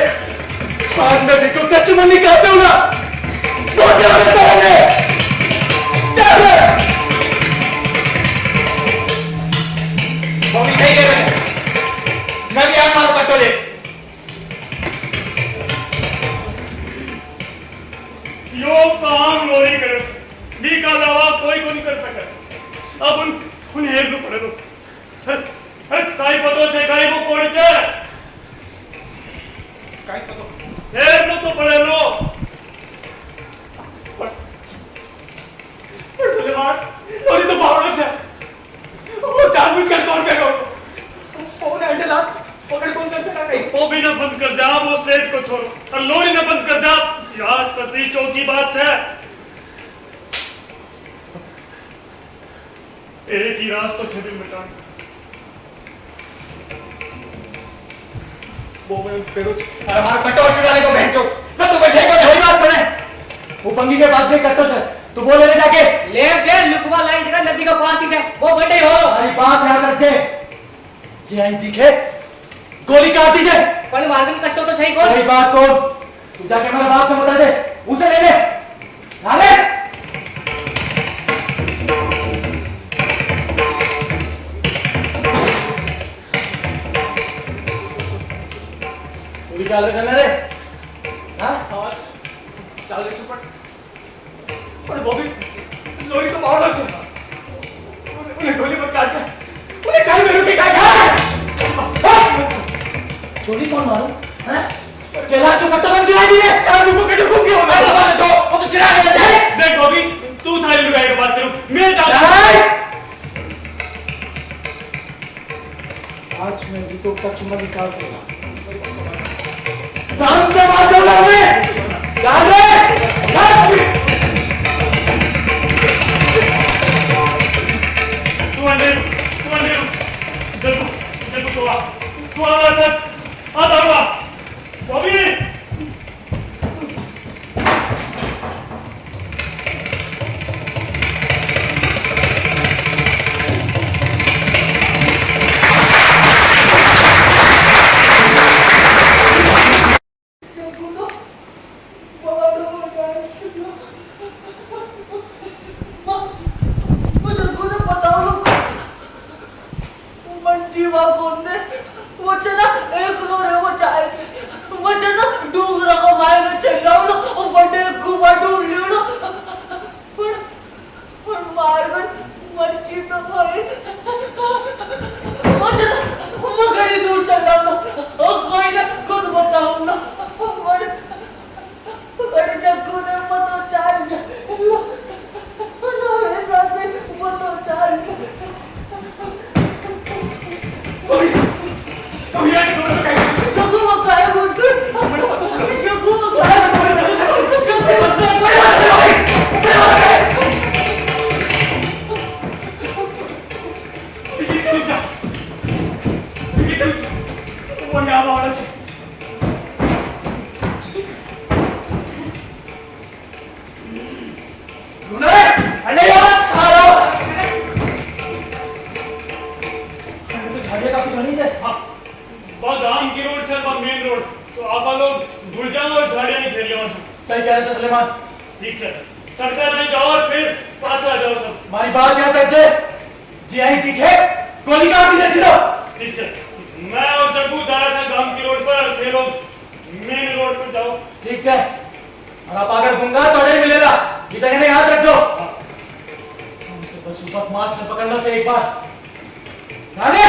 आज मैं भी को कच्चू बंदी कर दूंगा बहुत ज्यादा करेंगे चल मम्मी सही कह रहे हैं मैं भी आप मारो कटोले यो काम लोरी करे मी का अलावा कोई को नहीं कर सके अब उन हेर नु पड़े लो अरे काई पतो छे काई को कोड़ छे काय पतो हेर नु तो पड़े लो पर सुलेमान लोरी तो बावड़ो छे वो जानबूझ कर कौन करो फोन हैंडल हाथ पकड़ कौन कर सका कहीं वो भी ना बंद कर दे आप वो सेठ को छोड़ो और लोरी ना बंद कर दे आप यार कसी चौकी बात है एक ही रास्ता छे दिन बचाने वो मैं फेरो अरे मार कटोल चुराने को भेजो सब तो बैठे को सही बात करे वो पंगी के पास भी कट्टो से तू बोले ले जाके ले दे लुकवा लाइन जगह नदी का पास ही है वो बड़े हो हमारी बात याद रखे जे आई दिखे गोली काट दीजिए पण मार्गन कट्टो तो सही कौन कोई बात को तू जाके मेरे बाप को बता दे, उसे ले ले पूरी चाल रहे चलने रे। हाँ चाल रही पर वो भी लोरी तो मार लग चुका, उन्हें गोली मत काट, उन्हें काल में रुकी काट। गोली कौन मारो? हैं? कैलाश को कट्टा बन गिरा दिए, चांदू को कट्टा घूम गया। मैं बता दो, वो तो चिराग है। देख बॉबी, तू थाली लुगाई के पास से रुक, मैं जाता आज मैं रिको का चुम्मा निकाल दूंगा। जान से मार दूंगा मैं। जान ले। तू अंदर जल्दी तू आ सर, आ दारुआ बॉबी। सही कह रहे थे सलेमान। ठीक है, सड़का नहीं जाओ और फिर पास आ जाओ सब। हमारी बात यहाँ तक जे जी आई ठीक है, गोली काट दीजिए सीधा। ठीक है, मैं और जग्गू जा रहा था गांव की रोड पर, थे लोग मेन रोड पर जाओ। ठीक है, और आप अगर गुंगा तो नहीं मिलेगा, इस जगह याद रखो। तो बस ऊपर मास्टर पकड़ना चाहिए एक बार। आगे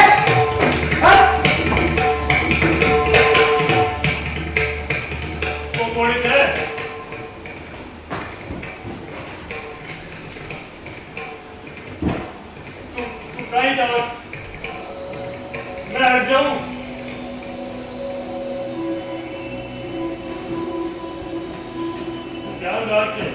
वो पुलिस है, तू कहीं जाओ, मैं हट जाऊं। ध्यान रखिए।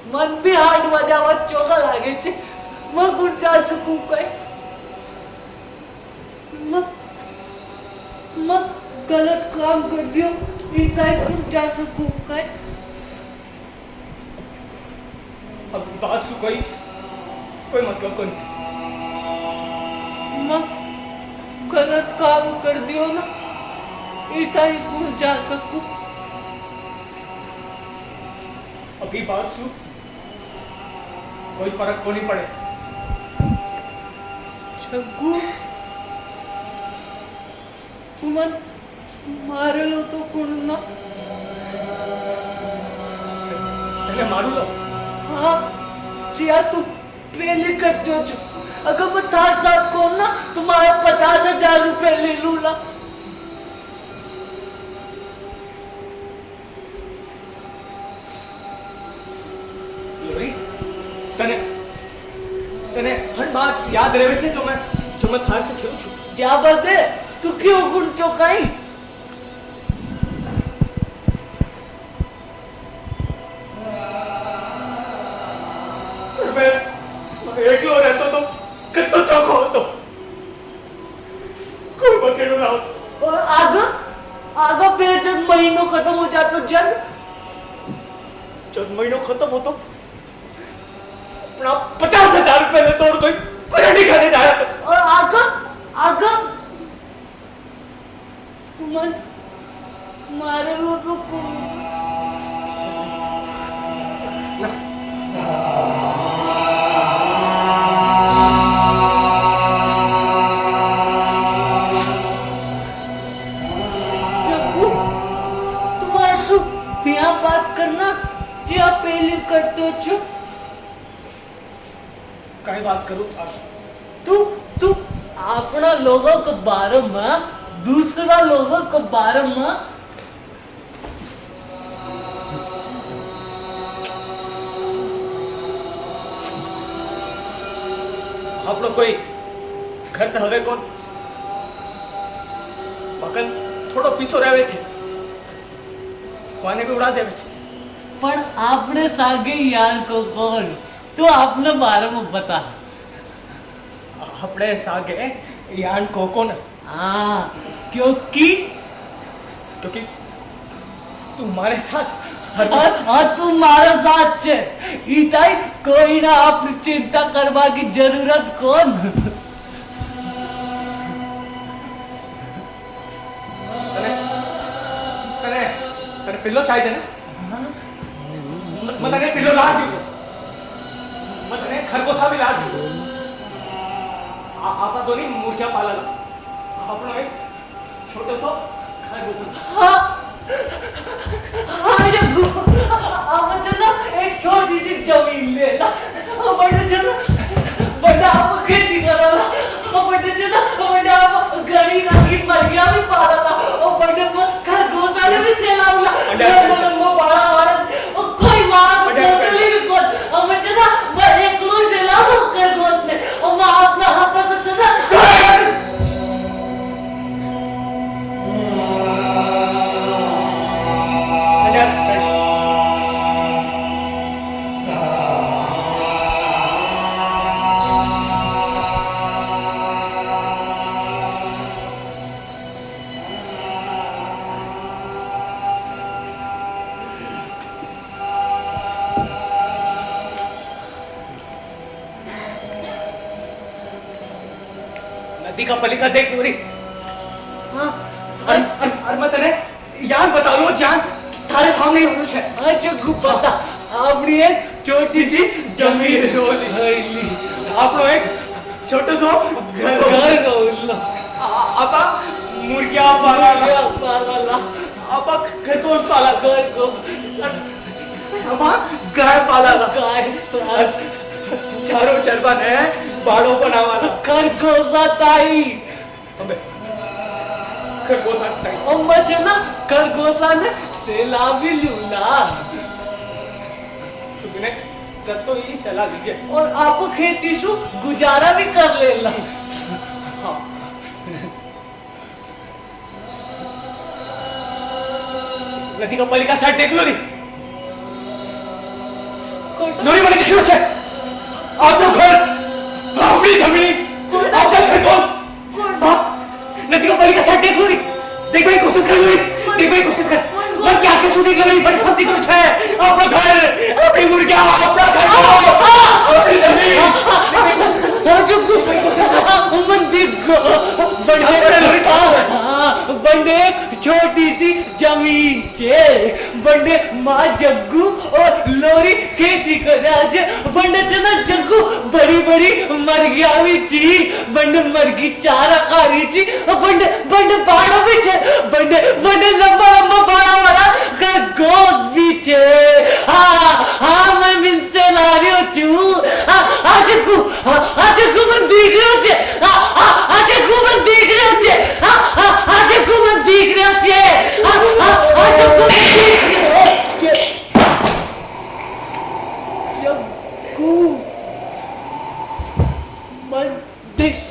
मन भी हार्ट बजावत चोगा लागे छे, मग उठा सकूं कई, मग गलत काम कर दियो, इतना उठा सकूं कई। अब बात सु कोई मतलब कोई मैं गलत काम कर दियो ना इतना ही कुछ जा सकूं। अभी बात सु कोई फर्क को नहीं पड़े। जग्गू तुमन मारेलो तो कोण ना तने मारू लो। हाँ जिया तू पहले करते हो जो अगर मैं साथ को ना तुम्हारा 50,000 रुपए ले लूंगा। लोरी तने तने हर बात याद रहे छे जो मैं थार से खेलू छू। क्या बात है तू क्यों गुण चौकाई? मैं एकलो रहतो तो कितो चौको होतो। कोई बकेड़ो ना हो। और आगे फिर जब महीनों खत्म हो जाता जब महीनों खत्म हो तो अपना 50,000 रुपए ले तो और कोई नहीं खाने जाया तो। और आगे तुमन मारे लो तो बात करना जी आप पहले करते हो चुप। कई बात करूं तू अपना लोगों के बारे में दूसरा लोगों के बारे में आप लोग कोई घर तो हवे कौन बकल थोड़ो पीछो रहे छे पानी भी उड़ा देवे छे। पर आपने सागे यार को कौन तो आपने बारे में बता। अपने सागे यान को कौन हाँ क्योंकि तुम्हारे साथ तुम्हारे साथ छे इताई कोई ना आपने चिंता करवा की जरूरत कौन। तने पिल्लो चाहिए ना मैं तने पिल्लो ला दी मैं तने खरगोशा भी ला दी। आपा दोनी मूर्खिया पाला अपनो एक छोटो सो खरगोशा। हाँ जग्गू आप चलो एक छोटी सी जमीन लेना बड़े चलो बड़ा आप खेती करा बड़े चलो बड़ा आप गरीब की मर्गिया भी पाला और बड़े खरगोशा ने भी सेलाऊला वो बड़ा और कोई मार कोतली भी कौन हम चला बड़े को सेलाऊ खरगोश ने और मैं अपना हाथ से चला। नदी का पलिका देख लोरी। हाँ और मैं तने यान बता लूं जान थारे सामने ही होनो छे। अच्छा खूब पता अपनी एक छोटी सी जमीन होली आपनो एक छोटो सो घर होलो आपा मुर्गिया पाला पाला आपा खरगोश पाला आपा गाय पाला चारों चरबा ने बाड़ो बनावाला खरगोशा ताई अबे खरगोशा ताई अम्मा जना खरगोशा ने सेला भी लूला तुमने तब तो ये सलाह दीजिए और आपको खेती से गुजारा भी कर लेला। हाँ नदी का पलिका साइड देख लो री नोरी बने क्यों छे आपको घर अपनी जमीन आपका खरगोश नदी का पलिका साइड देख लो री देखने की कोशिश कर लो री देखने की कोशिश कर मैं क्या क्या सुन देख लो री बड़ी शांति कुछ है अपना घर अपनी मुर्गियां अपना घर माँ जग्गू और लोरी खेती कर आज बंड चना जग्गू बड़ी बड़ी मरगिया भी ची बंड मरगी चारा खा रही ची बंड बंड बाड़ा भी छे बंड बंड लंबा लंबा बाड़ा वाला खरगोश भी छे हाँ मैं मिनसे ला रही हूँ आज जग्गू मैं देख रहा छे आज जग्गू मैं देख रहा छे आज जग्गू मैं देख रहा छे आज जग्गू मैं देख रहा छे जग्गू मैं देख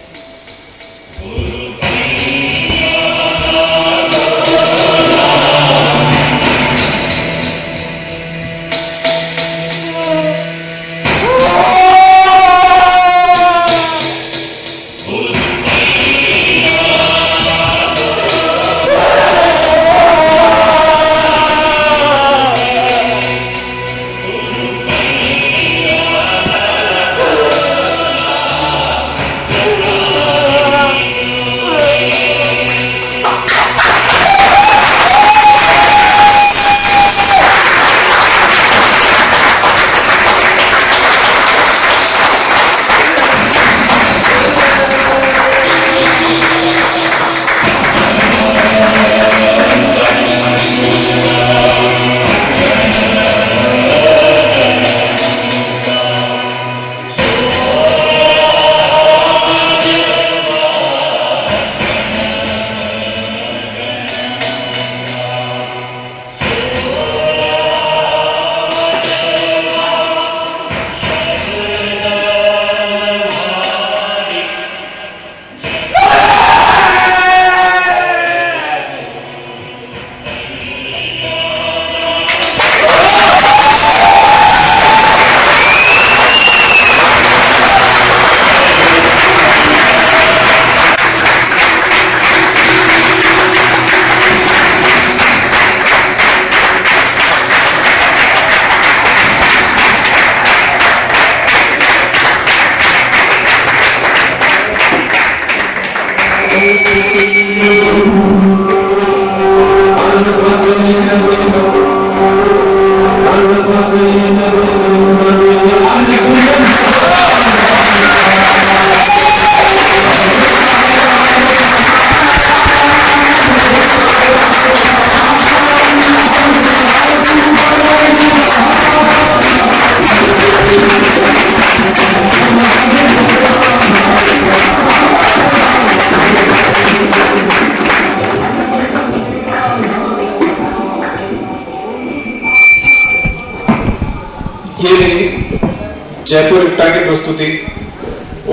जयपुर इफ्ता की प्रस्तुति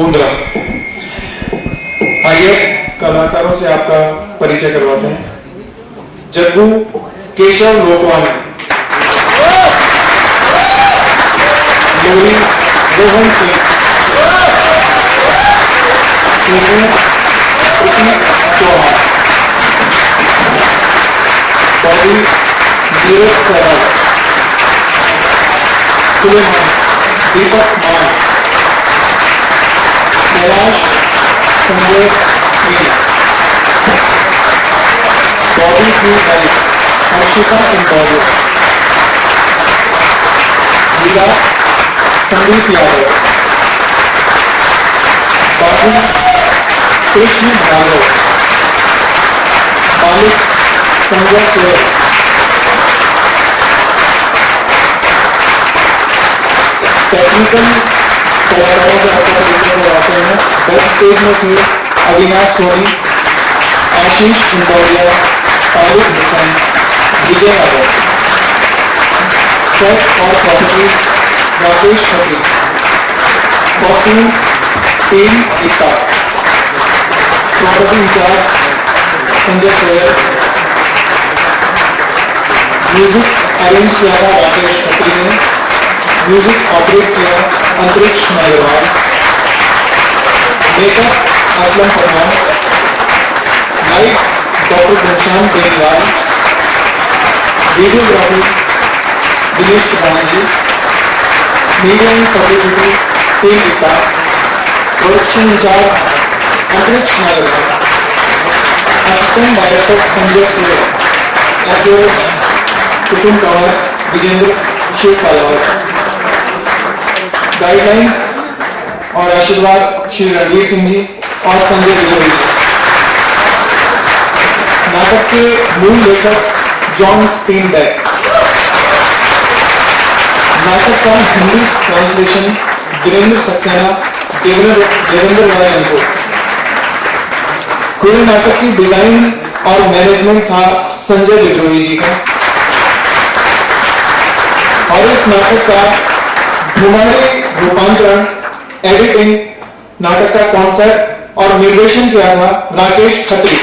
ऊंद्रा। आइए कलाकारों से आपका परिचय करवाते हैं। जग्गू केशव लोकवानी, लोरी रोहन सिंह, चौहान, बॉबी नीरज सहवाग, सुलेमान दीपक मान, कैलाश संजय मीना, बॉबी की नाइक, हर्षिता इंदौर, लीला संदीप यादव, बाबू कृष्ण भागवत, मालिक संजय सोरेन, टेक्निकल कलाकारों से आपका परिचय करवाते हैं। बैक स्टेज में थे अविनाश सोनी, आशीष इंदौरिया, तारिक हुसैन, विजय यादव। सेट और property Rakesh Khatri, costume team Ifta, property incharge Sanjay Soren, music arrange किया था राकेश खत्री ने, म्यूजिक ऑपरेट किया Antariksh Nagarwal, makeup Aslam Farman, lights doctor Ghanshyam Beniwal, videography Dinesh Pradhan ji, media and publicity team Ifta, production incharge Antariksh Nagarwal, assistant director Sanjay Soren, actors Kusum Kanwar, Vijendra Shiv Palawat. Guidelines और आशीर्वाद श्री रणवीर सिंह जी और संजय गिलोई जी। नाटक के मूल लेखक जॉन स्टीनबेक। नाटक का हिंदी ट्रांसलेशन वीरेंद्र सक्सेना, देवेंद्र रॉय इनको। पूरे नाटक की डिजाइन और मैनेजमेंट था संजय गिलोई जी का। और इस नाटक का धुमाड़ी रूपांतरण, एडिटिंग, नाटक का कॉन्सेप्ट और निर्देशन किया था राकेश खत्री।